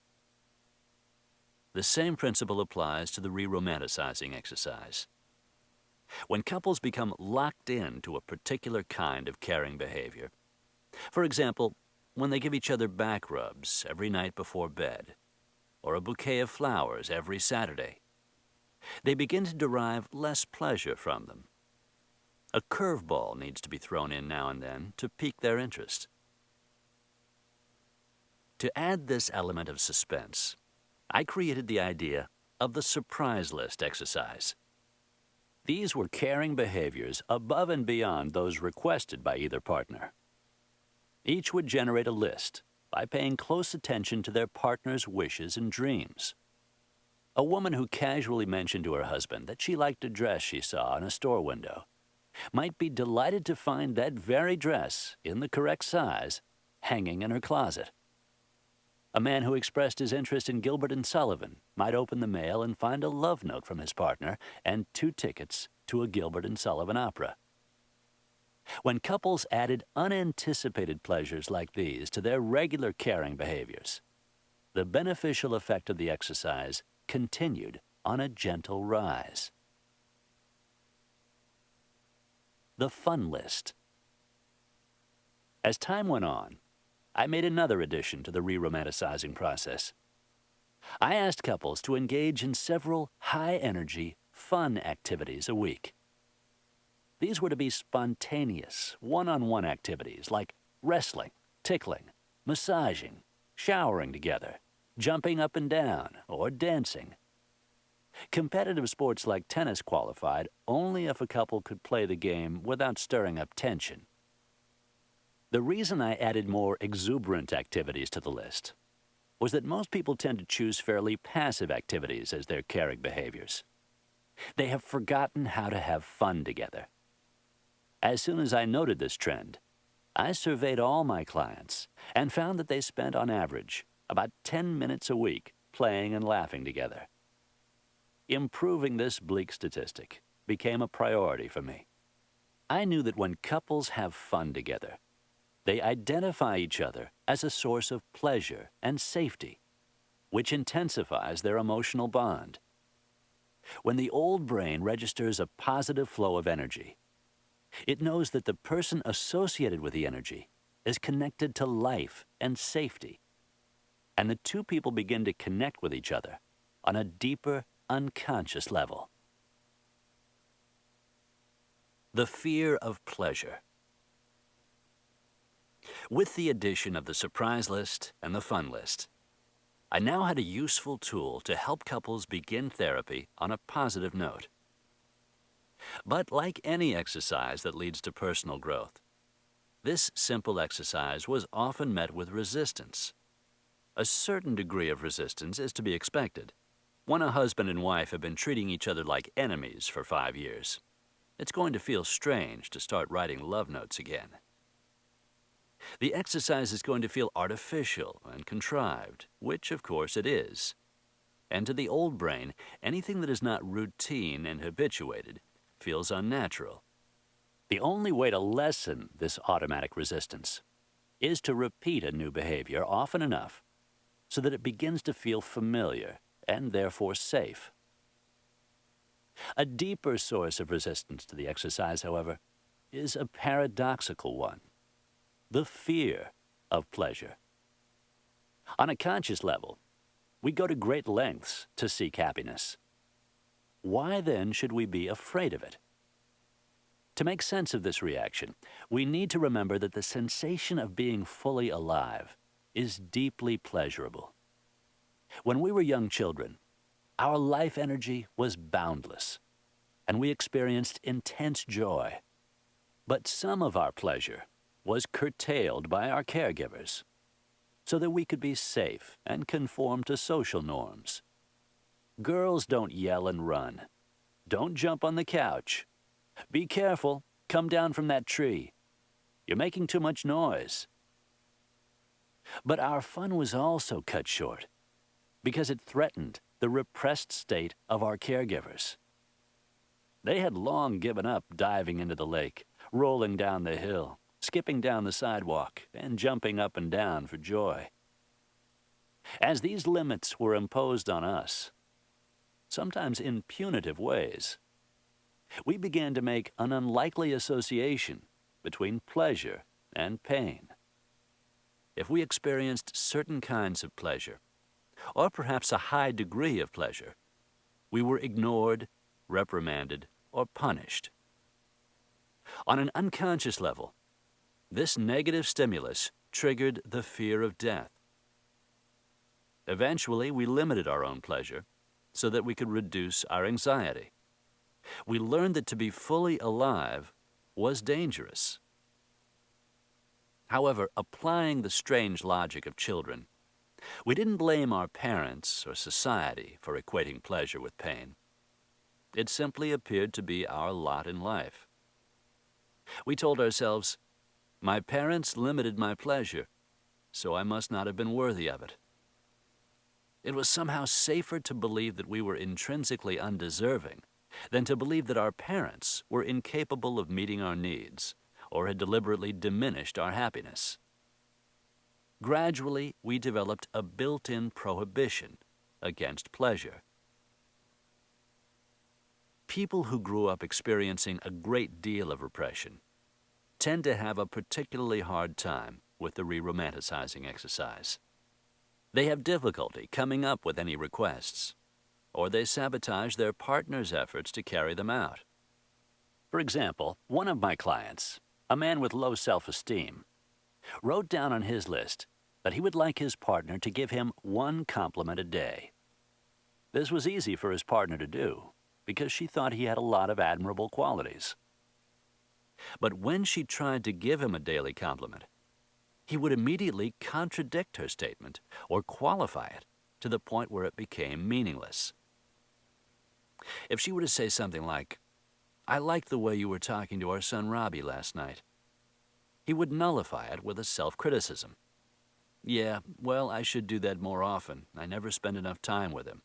The same principle applies to the re-romanticizing exercise. When couples become locked into a particular kind of caring behavior, for example, when they give each other back rubs every night before bed, or a bouquet of flowers every Saturday, they begin to derive less pleasure from them. A curveball needs to be thrown in now and then to pique their interest. To add this element of suspense, I created the idea of the surprise list exercise. These were caring behaviors above and beyond those requested by either partner. Each would generate a list by paying close attention to their partner's wishes and dreams. A woman who casually mentioned to her husband that she liked a dress she saw in a store window might be delighted to find that very dress, in the correct size, hanging in her closet. A man who expressed his interest in Gilbert and Sullivan might open the mail and find a love note from his partner and 2 tickets to a Gilbert and Sullivan opera. When couples added unanticipated pleasures like these to their regular caring behaviors, the beneficial effect of the exercise continued on a gentle rise. The fun list. As time went on, I made another addition to the re-romanticizing process. I asked couples to engage in several high-energy, fun activities a week. These were to be spontaneous, one-on-one activities like wrestling, tickling, massaging, showering together, jumping up and down, or dancing. Competitive sports like tennis qualified only if a couple could play the game without stirring up tension. The reason I added more exuberant activities to the list was that most people tend to choose fairly passive activities as their caring behaviors. They have forgotten how to have fun together. As soon as I noted this trend, I surveyed all my clients and found that they spent on average about 10 minutes a week playing and laughing together. Improving this bleak statistic became a priority for me. I knew that when couples have fun together, they identify each other as a source of pleasure and safety, which intensifies their emotional bond. When the old brain registers a positive flow of energy, it knows that the person associated with the energy is connected to life and safety, and the two people begin to connect with each other on a deeper, unconscious level. The fear of pleasure. With the addition of the surprise list and the fun list, I now had a useful tool to help couples begin therapy on a positive note. But like any exercise that leads to personal growth, this simple exercise was often met with resistance. A certain degree of resistance is to be expected when a husband and wife have been treating each other like enemies for 5 years. It's going to feel strange to start writing love notes again. The exercise is going to feel artificial and contrived, which of course it is. And to the old brain, anything that is not routine and habituated feels unnatural. The only way to lessen this automatic resistance is to repeat a new behavior often enough so that it begins to feel familiar and therefore safe. A deeper source of resistance to the exercise, however, is a paradoxical one: the fear of pleasure. On a conscious level, we go to great lengths to seek happiness. Why then should we be afraid of it? To make sense of this reaction, we need to remember that the sensation of being fully alive is deeply pleasurable. When we were young children, Our life energy was boundless, and we experienced intense joy. But some of our pleasure was curtailed by our caregivers so that we could be safe and conform to social norms. Girls don't yell and run. Don't jump on the couch. Be careful. Come down from that tree. You're making too much noise. But our fun was also cut short because it threatened the repressed state of our caregivers. They had long given up diving into the lake, rolling down the hill, skipping down the sidewalk, and jumping up and down for joy. As these limits were imposed on us, sometimes in punitive ways, we began to make an unlikely association between pleasure and pain. If we experienced certain kinds of pleasure, or perhaps a high degree of pleasure, we were ignored, reprimanded, or punished. On an unconscious level, this negative stimulus triggered the fear of death. Eventually, we limited our own pleasure so that we could reduce our anxiety. We learned that to be fully alive was dangerous. However, applying the strange logic of children, we didn't blame our parents or society for equating pleasure with pain. It simply appeared to be our lot in life. We told ourselves, my parents limited my pleasure, so I must not have been worthy of it. It was somehow safer to believe that we were intrinsically undeserving than to believe that our parents were incapable of meeting our needs or had deliberately diminished our happiness. Gradually, we developed a built-in prohibition against pleasure. People who grew up experiencing a great deal of repression tend to have a particularly hard time with the re-romanticizing exercise. They have difficulty coming up with any requests, or they sabotage their partner's efforts to carry them out. For example, one of my clients, a man with low self-esteem, wrote down on his list that he would like his partner to give him one compliment a day. This was easy for his partner to do because she thought he had a lot of admirable qualities. But when she tried to give him a daily compliment, he would immediately contradict her statement or qualify it to the point where it became meaningless. If she were to say something like, "I liked the way you were talking to our son Robbie last night," he would nullify it with a self-criticism. "Yeah, well, I should do that more often. I never spend enough time with him."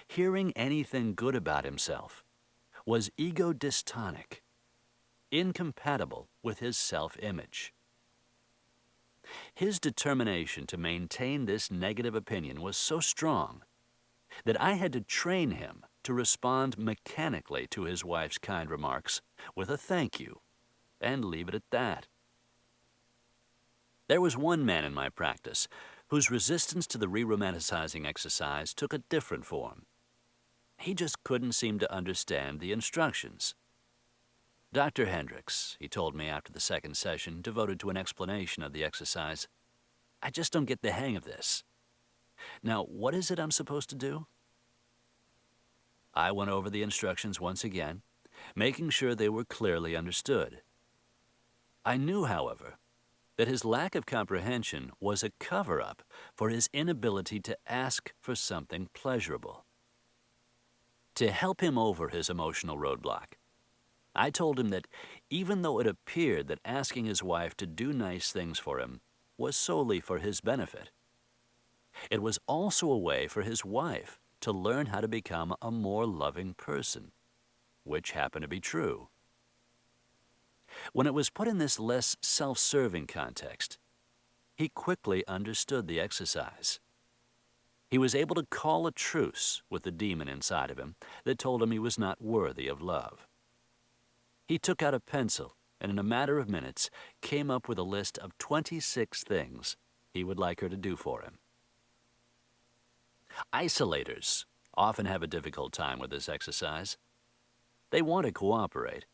Hearing anything good about himself was ego-dystonic, incompatible with his self-image. His determination to maintain this negative opinion was so strong that I had to train him to respond mechanically to his wife's kind remarks with a thank you and leave it at that. There was one man in my practice whose resistance to the re-romanticizing exercise took a different form. He just couldn't seem to understand the instructions. "Dr. Hendricks," he told me after the second session, devoted to an explanation of the exercise, "I just don't get the hang of this. Now, what is it I'm supposed to do?" I went over the instructions once again, making sure they were clearly understood. I knew, however, that his lack of comprehension was a cover-up for his inability to ask for something pleasurable. To help him over his emotional roadblock, I told him that even though it appeared that asking his wife to do nice things for him was solely for his benefit, it was also a way for his wife to learn how to become a more loving person, which happened to be true. When it was put in this less self-serving context, he quickly understood the exercise. He was able to call a truce with the demon inside of him that told him he was not worthy of love. He took out a pencil and in a matter of minutes came up with a list of 26 things he would like her to do for him. Isolators often have a difficult time with this exercise. They want to cooperate,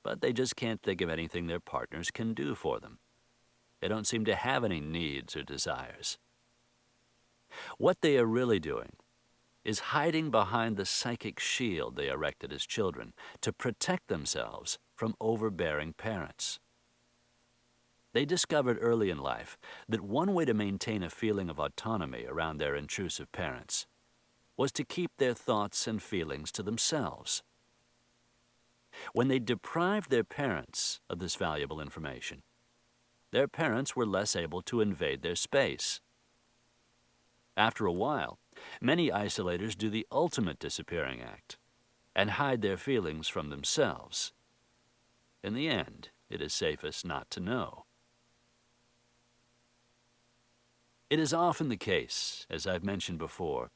but they just can't think of anything their partners can do for them. They don't seem to have any needs or desires. What they are really doing is hiding behind the psychic shield they erected as children to protect themselves from overbearing parents. They discovered early in life that one way to maintain a feeling of autonomy around their intrusive parents was to keep their thoughts and feelings to themselves. When they deprived their parents of this valuable information, their parents were less able to invade their space. After a while, many isolators do the ultimate disappearing act and hide their feelings from themselves. In the end, it is safest not to know. It is often the case, as I've mentioned before,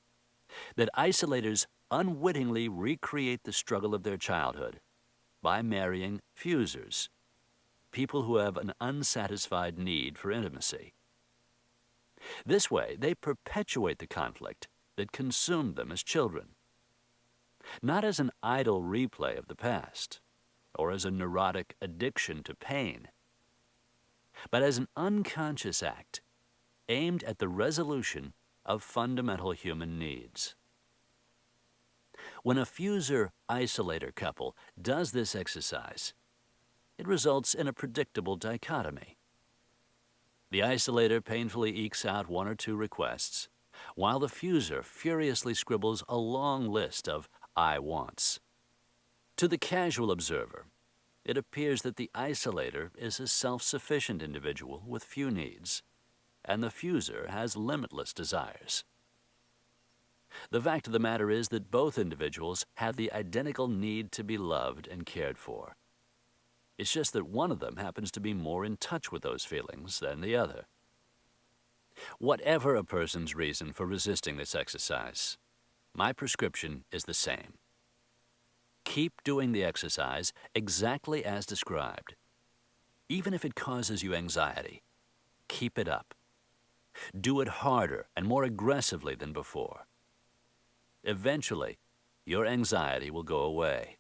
that isolators unwittingly recreate the struggle of their childhood by marrying fusers, people who have an unsatisfied need for intimacy. This way, they perpetuate the conflict that consumed them as children, not as an idle replay of the past or as a neurotic addiction to pain, but as an unconscious act aimed at the resolution of fundamental human needs. When a fuser-isolator couple does this exercise, it results in a predictable dichotomy. The isolator painfully ekes out one or two requests, while the fuser furiously scribbles a long list of "I wants." To the casual observer, it appears that the isolator is a self-sufficient individual with few needs, and the fuser has limitless desires. The fact of the matter is that both individuals have the identical need to be loved and cared for. It's just that one of them happens to be more in touch with those feelings than the other. Whatever a person's reason for resisting this exercise, my prescription is the same. Keep doing the exercise exactly as described. Even if it causes you anxiety, keep it up. Do it harder and more aggressively than before. Eventually, your anxiety will go away.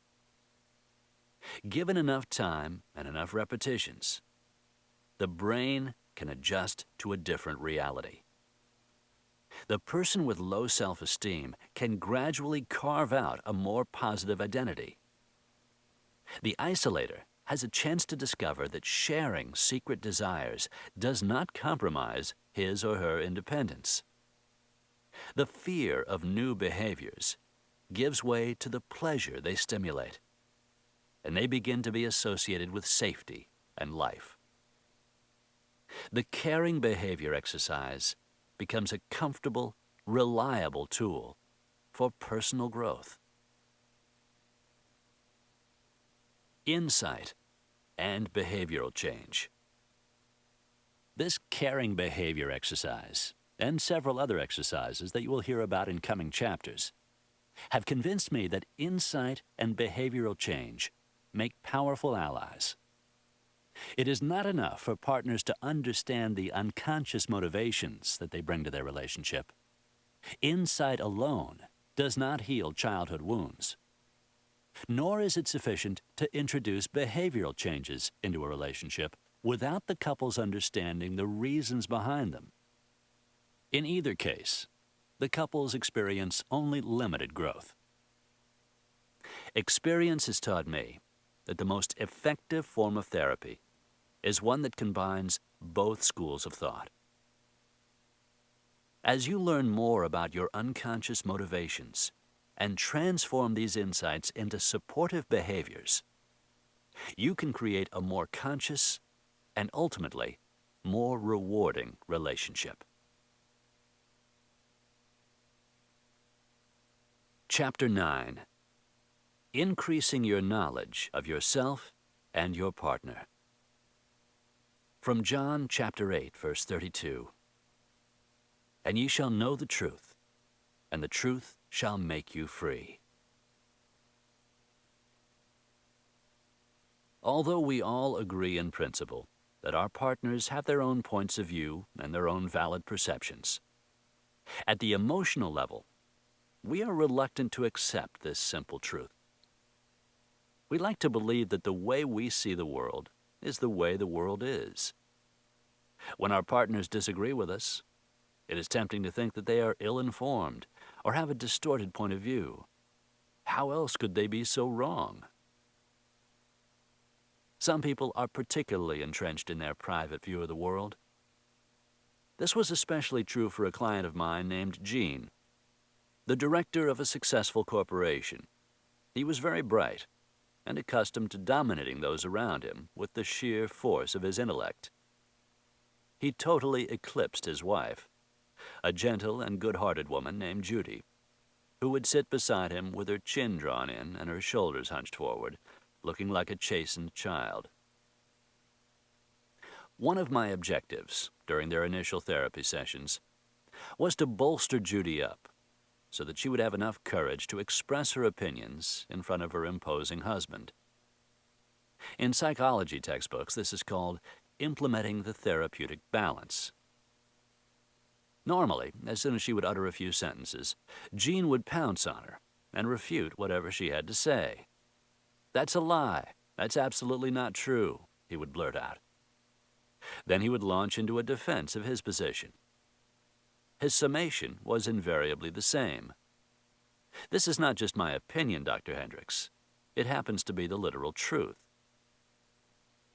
Given enough time and enough repetitions, the brain can adjust to a different reality. The person with low self-esteem can gradually carve out a more positive identity. The isolator has a chance to discover that sharing secret desires does not compromise his or her independence. The fear of new behaviors gives way to the pleasure they stimulate, and they begin to be associated with safety and life. The caring behavior exercise becomes a comfortable, reliable tool for personal growth. Insight and behavioral change. This caring behavior exercise, and several other exercises that you will hear about in coming chapters, have convinced me that insight and behavioral change make powerful allies. It is not enough for partners to understand the unconscious motivations that they bring to their relationship. Insight alone does not heal childhood wounds. Nor is it sufficient to introduce behavioral changes into a relationship without the couples understanding the reasons behind them. In either case, the couples experience only limited growth. Experience has taught me that the most effective form of therapy is one that combines both schools of thought. As you learn more about your unconscious motivations and transform these insights into supportive behaviors, you can create a more conscious and ultimately more rewarding relationship. Chapter 9. Increasing your knowledge of yourself and your partner. From John chapter 8, verse 32. And ye shall know the truth, and the truth shall make you free. Although we all agree in principle that our partners have their own points of view and their own valid perceptions, at the emotional level, we are reluctant to accept this simple truth. We like to believe that the way we see the world is the way the world is. When our partners disagree with us, it is tempting to think that they are ill-informed or have a distorted point of view. How else could they be so wrong? Some people are particularly entrenched in their private view of the world. This was especially true for a client of mine named Gene, the director of a successful corporation. He was very bright and accustomed to dominating those around him with the sheer force of his intellect. He totally eclipsed his wife, a gentle and good-hearted woman named Judy, who would sit beside him with her chin drawn in and her shoulders hunched forward, looking like a chastened child. One of my objectives during their initial therapy sessions was to bolster Judy up so that she would have enough courage to express her opinions in front of her imposing husband. In psychology textbooks, this is called implementing the therapeutic balance. Normally, as soon as she would utter a few sentences, Gene would pounce on her and refute whatever she had to say. "That's a lie. That's absolutely not true," he would blurt out. Then he would launch into a defense of his position. His summation was invariably the same. "This is not just my opinion, Dr. Hendricks. It happens to be the literal truth."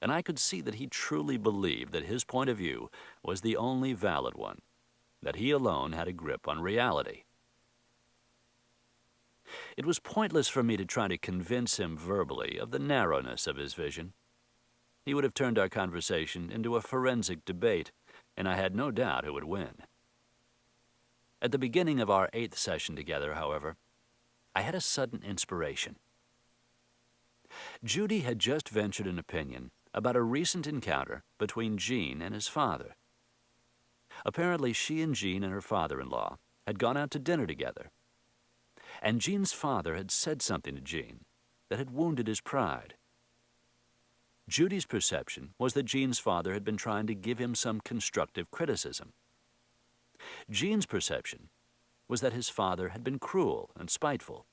And I could see that he truly believed that his point of view was the only valid one, that he alone had a grip on reality. It was pointless for me to try to convince him verbally of the narrowness of his vision. He would have turned our conversation into a forensic debate, and I had no doubt who would win. At the beginning of our 8th session together, however, I had a sudden inspiration. Judy had just ventured an opinion about a recent encounter between Gene and his father. Apparently, she and Gene and her father-in-law had gone out to dinner together, and Gene's father had said something to Gene that had wounded his pride. Judy's perception was that Gene's father had been trying to give him some constructive criticism. Gene's perception was that his father had been cruel and spiteful.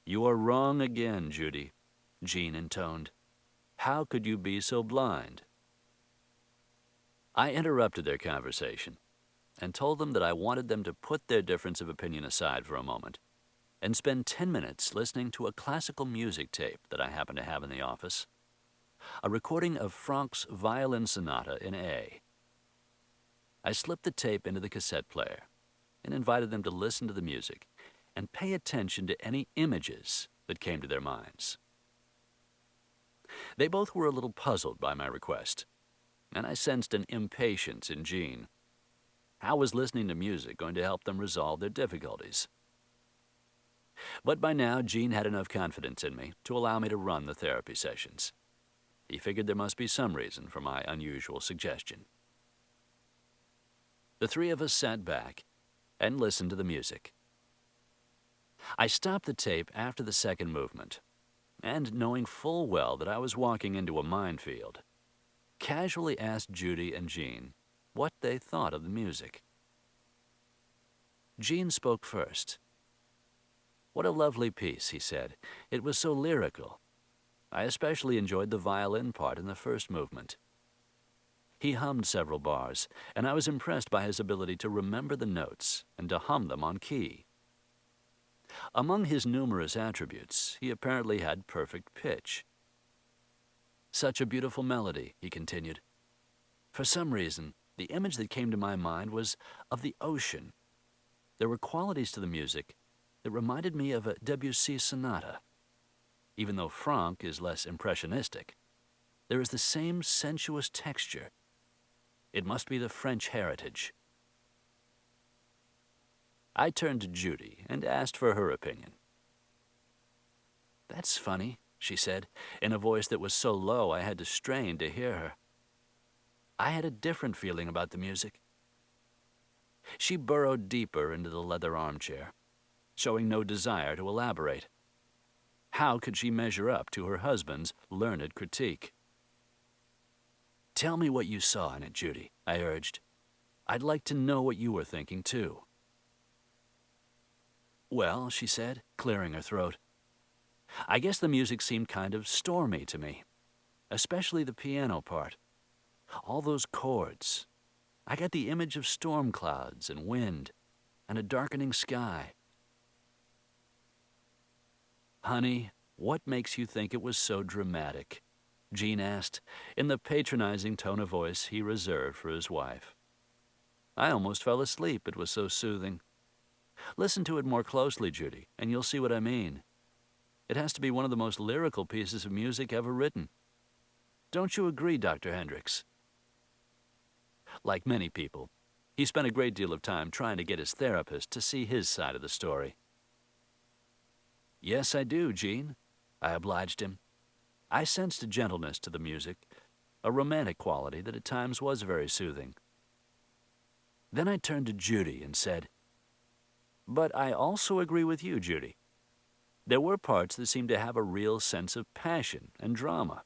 "You are wrong again, Judy," Gene intoned. "How could you be so blind?" I interrupted their conversation and told them that I wanted them to put their difference of opinion aside for a moment and spend 10 minutes listening to a classical music tape that I happened to have in the office, a recording of Franck's Violin Sonata in A. I slipped the tape into the cassette player and invited them to listen to the music and pay attention to any images that came to their minds. They both were a little puzzled by my request, and I sensed an impatience in Gene. How was listening to music going to help them resolve their difficulties? But by now, Gene had enough confidence in me to allow me to run the therapy sessions. He figured there must be some reason for my unusual suggestion. The three of us sat back and listened to the music. I stopped the tape after the second movement, and knowing full well that I was walking into a minefield, casually asked Judy and Gene what they thought of the music. Gene spoke first. "What a lovely piece," he said. "It was so lyrical. I especially enjoyed the violin part in the first movement." He hummed several bars, and I was impressed by his ability to remember the notes and to hum them on key. Among his numerous attributes, he apparently had perfect pitch. "Such a beautiful melody," he continued. "For some reason, the image that came to my mind was of the ocean. There were qualities to the music that reminded me of a Debussy sonata. Even though Franck is less impressionistic, there is the same sensuous texture. It must be the French heritage." I turned to Judy and asked for her opinion. "That's funny," she said, in a voice that was so low I had to strain to hear her. I had a different feeling about the music. She burrowed deeper into the leather armchair, showing no desire to elaborate. How could she measure up to her husband's learned critique? "Tell me what you saw in it, Judy," I urged. "I'd like to know what you were thinking, too." "Well," she said, clearing her throat, "I guess the music seemed kind of stormy to me, especially the piano part. All those chords. I got the image of storm clouds and wind and a darkening sky. "Honey, what makes you think it was so dramatic?" Jean asked, in the patronizing tone of voice he reserved for his wife. I almost fell asleep, it was so soothing. "Listen to it more closely, Judy, and you'll see what I mean. It has to be one of the most lyrical pieces of music ever written. Don't you agree, Dr. Hendricks?" Like many people, he spent a great deal of time trying to get his therapist to see his side of the story. "Yes, I do, Jean," I obliged him. I sensed a gentleness to the music, a romantic quality that at times was very soothing. Then I turned to Judy and said, "But I also agree with you, Judy. There were parts that seemed to have a real sense of passion and drama.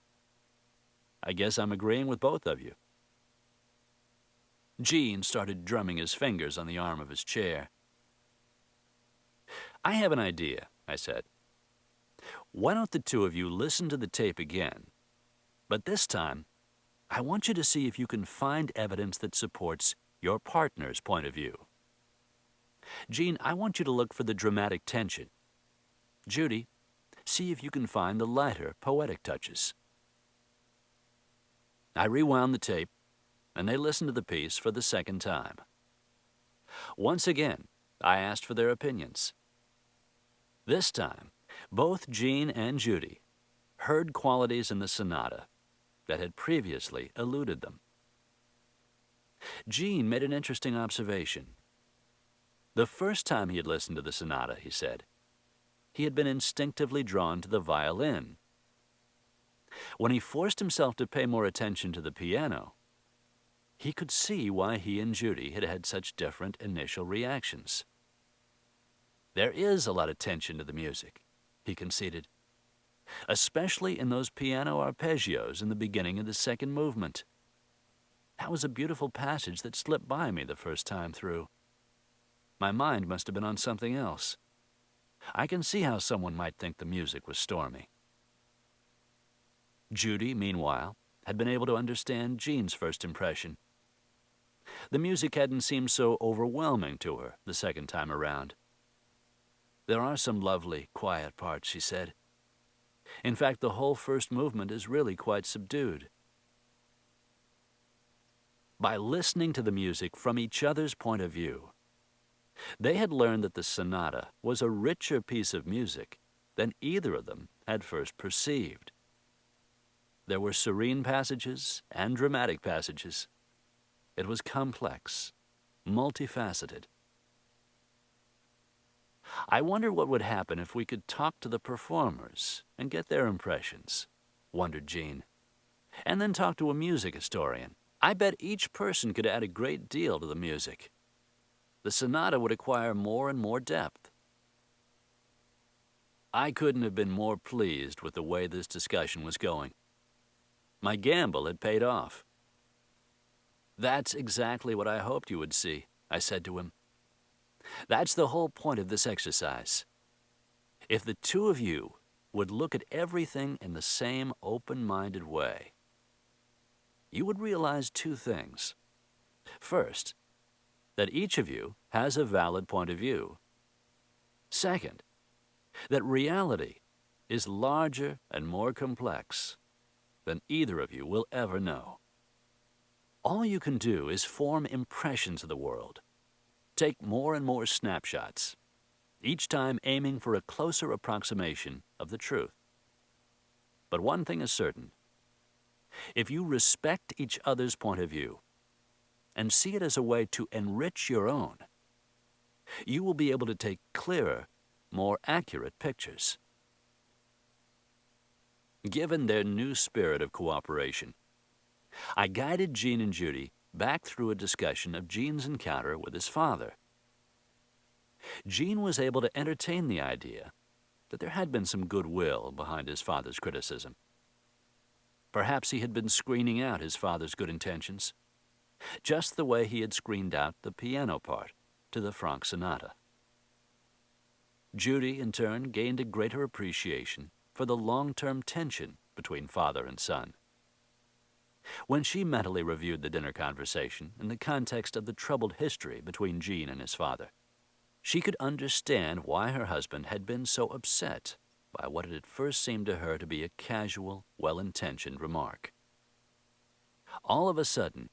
I guess I'm agreeing with both of you." Jean started drumming his fingers on the arm of his chair. "I have an idea," I said. "Why don't the two of you listen to the tape again? But this time, I want you to see if you can find evidence that supports your partner's point of view. Jean, I want you to look for the dramatic tension. Judy, see if you can find the lighter, poetic touches." I rewound the tape, and they listened to the piece for the second time. Once again, I asked for their opinions. This time, both Jean and Judy heard qualities in the sonata that had previously eluded them. Jean made an interesting observation. The first time he had listened to the sonata, he said, he had been instinctively drawn to the violin. When he forced himself to pay more attention to the piano, he could see why he and Judy had had such different initial reactions. "There is a lot of tension to the music," he conceded, "especially in those piano arpeggios in the beginning of the second movement. That was a beautiful passage that slipped by me the first time through. My mind must have been on something else. I can see how someone might think the music was stormy." Judy, meanwhile, had been able to understand Jean's first impression. The music hadn't seemed so overwhelming to her the second time around. "There are some lovely, quiet parts," she said. "In fact, the whole first movement is really quite subdued." By listening to the music from each other's point of view, they had learned that the sonata was a richer piece of music than either of them had first perceived. There were serene passages and dramatic passages. It was complex, multifaceted. "I wonder what would happen if we could talk to the performers and get their impressions," wondered Jean, "and then talk to a music historian. I bet each person could add a great deal to the music. The sonata would acquire more and more depth." I couldn't have been more pleased with the way this discussion was going. My gamble had paid off. "That's exactly what I hoped you would see," I said to him. "That's the whole point of this exercise. If the two of you would look at everything in the same open-minded way, you would realize two things. First, that each of you has a valid point of view. Second, that reality is larger and more complex than either of you will ever know. All you can do is form impressions of the world, take more and more snapshots, each time aiming for a closer approximation of the truth. But one thing is certain. If you respect each other's point of view and see it as a way to enrich your own, you will be able to take clearer, more accurate pictures." Given their new spirit of cooperation, I guided Jean and Judy back through a discussion of Jean's encounter with his father. Jean was able to entertain the idea that there had been some goodwill behind his father's criticism. Perhaps he had been screening out his father's good intentions, just the way he had screened out the piano part to the Franck Sonata. Judy, in turn, gained a greater appreciation for the long-term tension between father and son. When she mentally reviewed the dinner conversation in the context of the troubled history between Jean and his father, She could understand why her husband had been so upset by what had at first seemed to her to be a casual, well-intentioned remark. All of a sudden,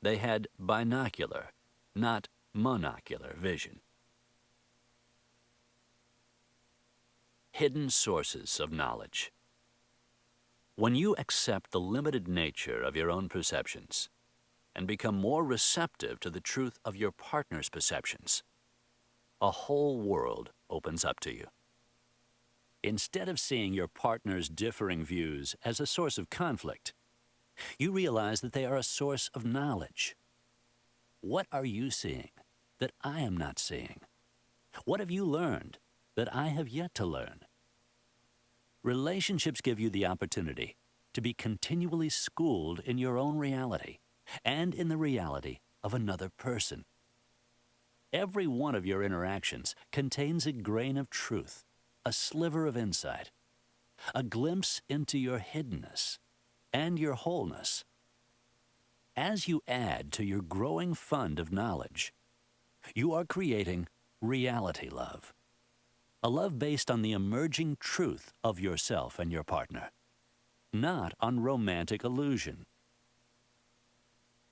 they had binocular, not monocular vision. Hidden sources of knowledge. When you accept the limited nature of your own perceptions and become more receptive to the truth of your partner's perceptions, a whole world opens up to you. Instead of seeing your partner's differing views as a source of conflict, you realize that they are a source of knowledge. What are you seeing that I am not seeing? What have you learned that I have yet to learn? Relationships give you the opportunity to be continually schooled in your own reality and in the reality of another person. Every one of your interactions contains a grain of truth, a sliver of insight, a glimpse into your hiddenness and your wholeness. As you add to your growing fund of knowledge, you are creating reality love, a love based on the emerging truth of yourself and your partner, not on romantic illusion.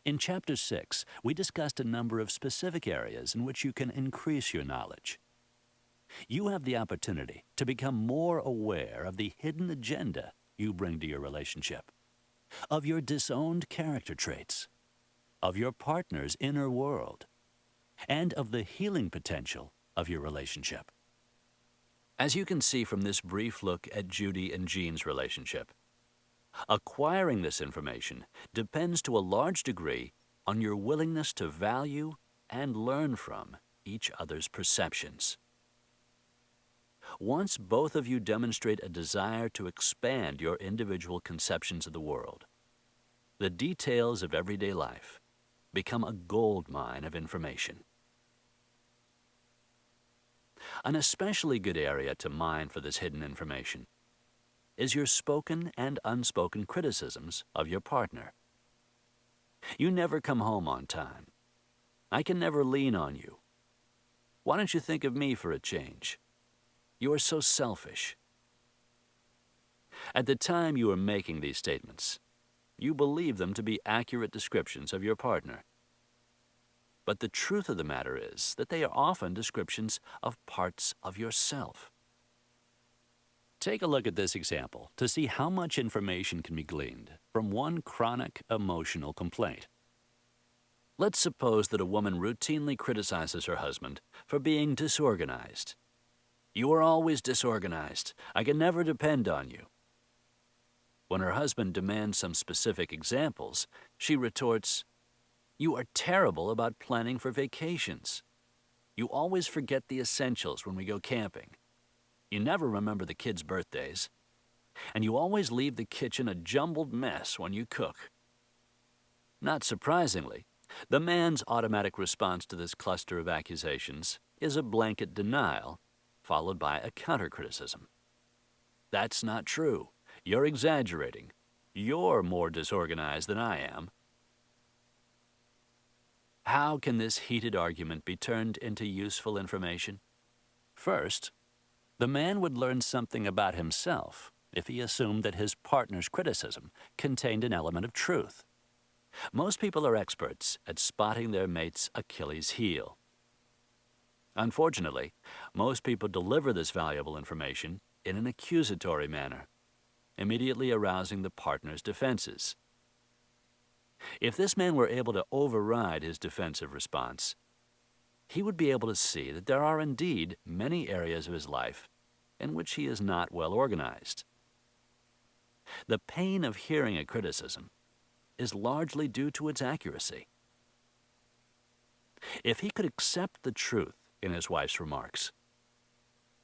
In Chapter 6, we discussed a number of specific areas in which you can increase your knowledge. You have the opportunity to become more aware of the hidden agenda you bring to your relationship, of your disowned character traits, of your partner's inner world, and of the healing potential of your relationship. As you can see from this brief look at Judy and Jean's relationship, acquiring this information depends to a large degree on your willingness to value and learn from each other's perceptions. Once both of you demonstrate a desire to expand your individual conceptions of the world, the details of everyday life become a gold mine of information. An especially good area to mine for this hidden information is your spoken and unspoken criticisms of your partner. You never come home on time. I can never lean on you. Why don't you think of me for a change? You are so selfish. At the time you are making these statements, you believe them to be accurate descriptions of your partner. But the truth of the matter is that they are often descriptions of parts of yourself. Take a look at this example to see how much information can be gleaned from one chronic emotional complaint. Let's suppose that a woman routinely criticizes her husband for being disorganized. You are always disorganized. I can never depend on you. When her husband demands some specific examples, she retorts, "You are terrible about planning for vacations. You always forget the essentials when we go camping. You never remember the kids' birthdays. And you always leave the kitchen a jumbled mess when you cook." Not surprisingly, the man's automatic response to this cluster of accusations is a blanket denial, followed by a counter-criticism. "That's not true. You're exaggerating. You're more disorganized than I am." How can this heated argument be turned into useful information? First, the man would learn something about himself if he assumed that his partner's criticism contained an element of truth. Most people are experts at spotting their mate's Achilles heel. Unfortunately, most people deliver this valuable information in an accusatory manner, immediately arousing the partner's defenses. If this man were able to override his defensive response, he would be able to see that there are indeed many areas of his life in which he is not well organized. The pain of hearing a criticism is largely due to its accuracy. If he could accept the truth in his wife's remarks,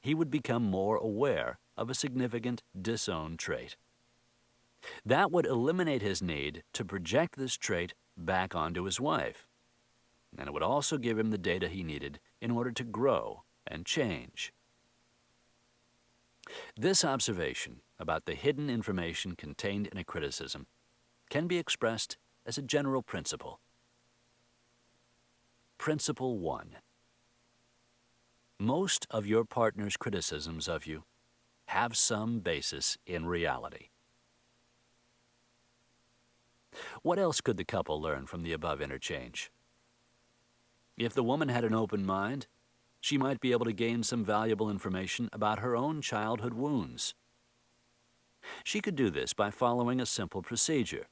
he would become more aware of a significant disowned trait. That would eliminate his need to project this trait back onto his wife, and it would also give him the data he needed in order to grow and change. This observation about the hidden information contained in a criticism can be expressed as a general principle. Principle 1. Most of your partner's criticisms of you have some basis in reality. What else could the couple learn from the above interchange? If the woman had an open mind, she might be able to gain some valuable information about her own childhood wounds. She could do this by following a simple procedure.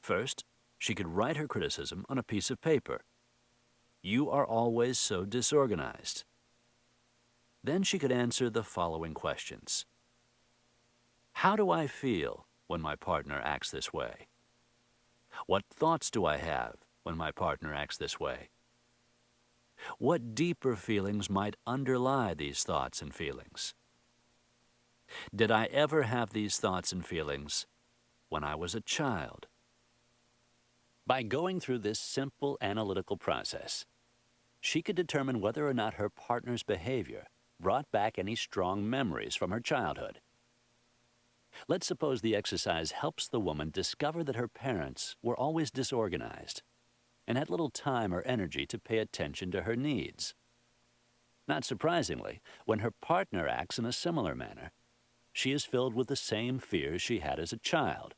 First, she could write her criticism on a piece of paper. "You are always so disorganized." Then she could answer the following questions. How do I feel when my partner acts this way? What thoughts do I have when my partner acts this way? What deeper feelings might underlie these thoughts and feelings? Did I ever have these thoughts and feelings when I was a child? By going through this simple analytical process, she could determine whether or not her partner's behavior brought back any strong memories from her childhood. Let's suppose the exercise helps the woman discover that her parents were always disorganized and had little time or energy to pay attention to her needs. Not surprisingly, when her partner acts in a similar manner, she is filled with the same fears she had as a child.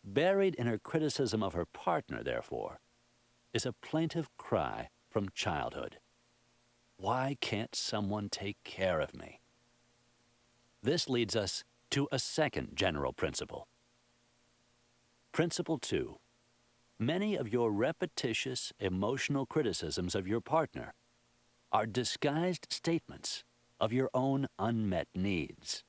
Buried in her criticism of her partner, therefore, is a plaintive cry from childhood. Why can't someone take care of me? This leads us to a second general principle. Principle 2. Many of your repetitious emotional criticisms of your partner are disguised statements of your own unmet needs.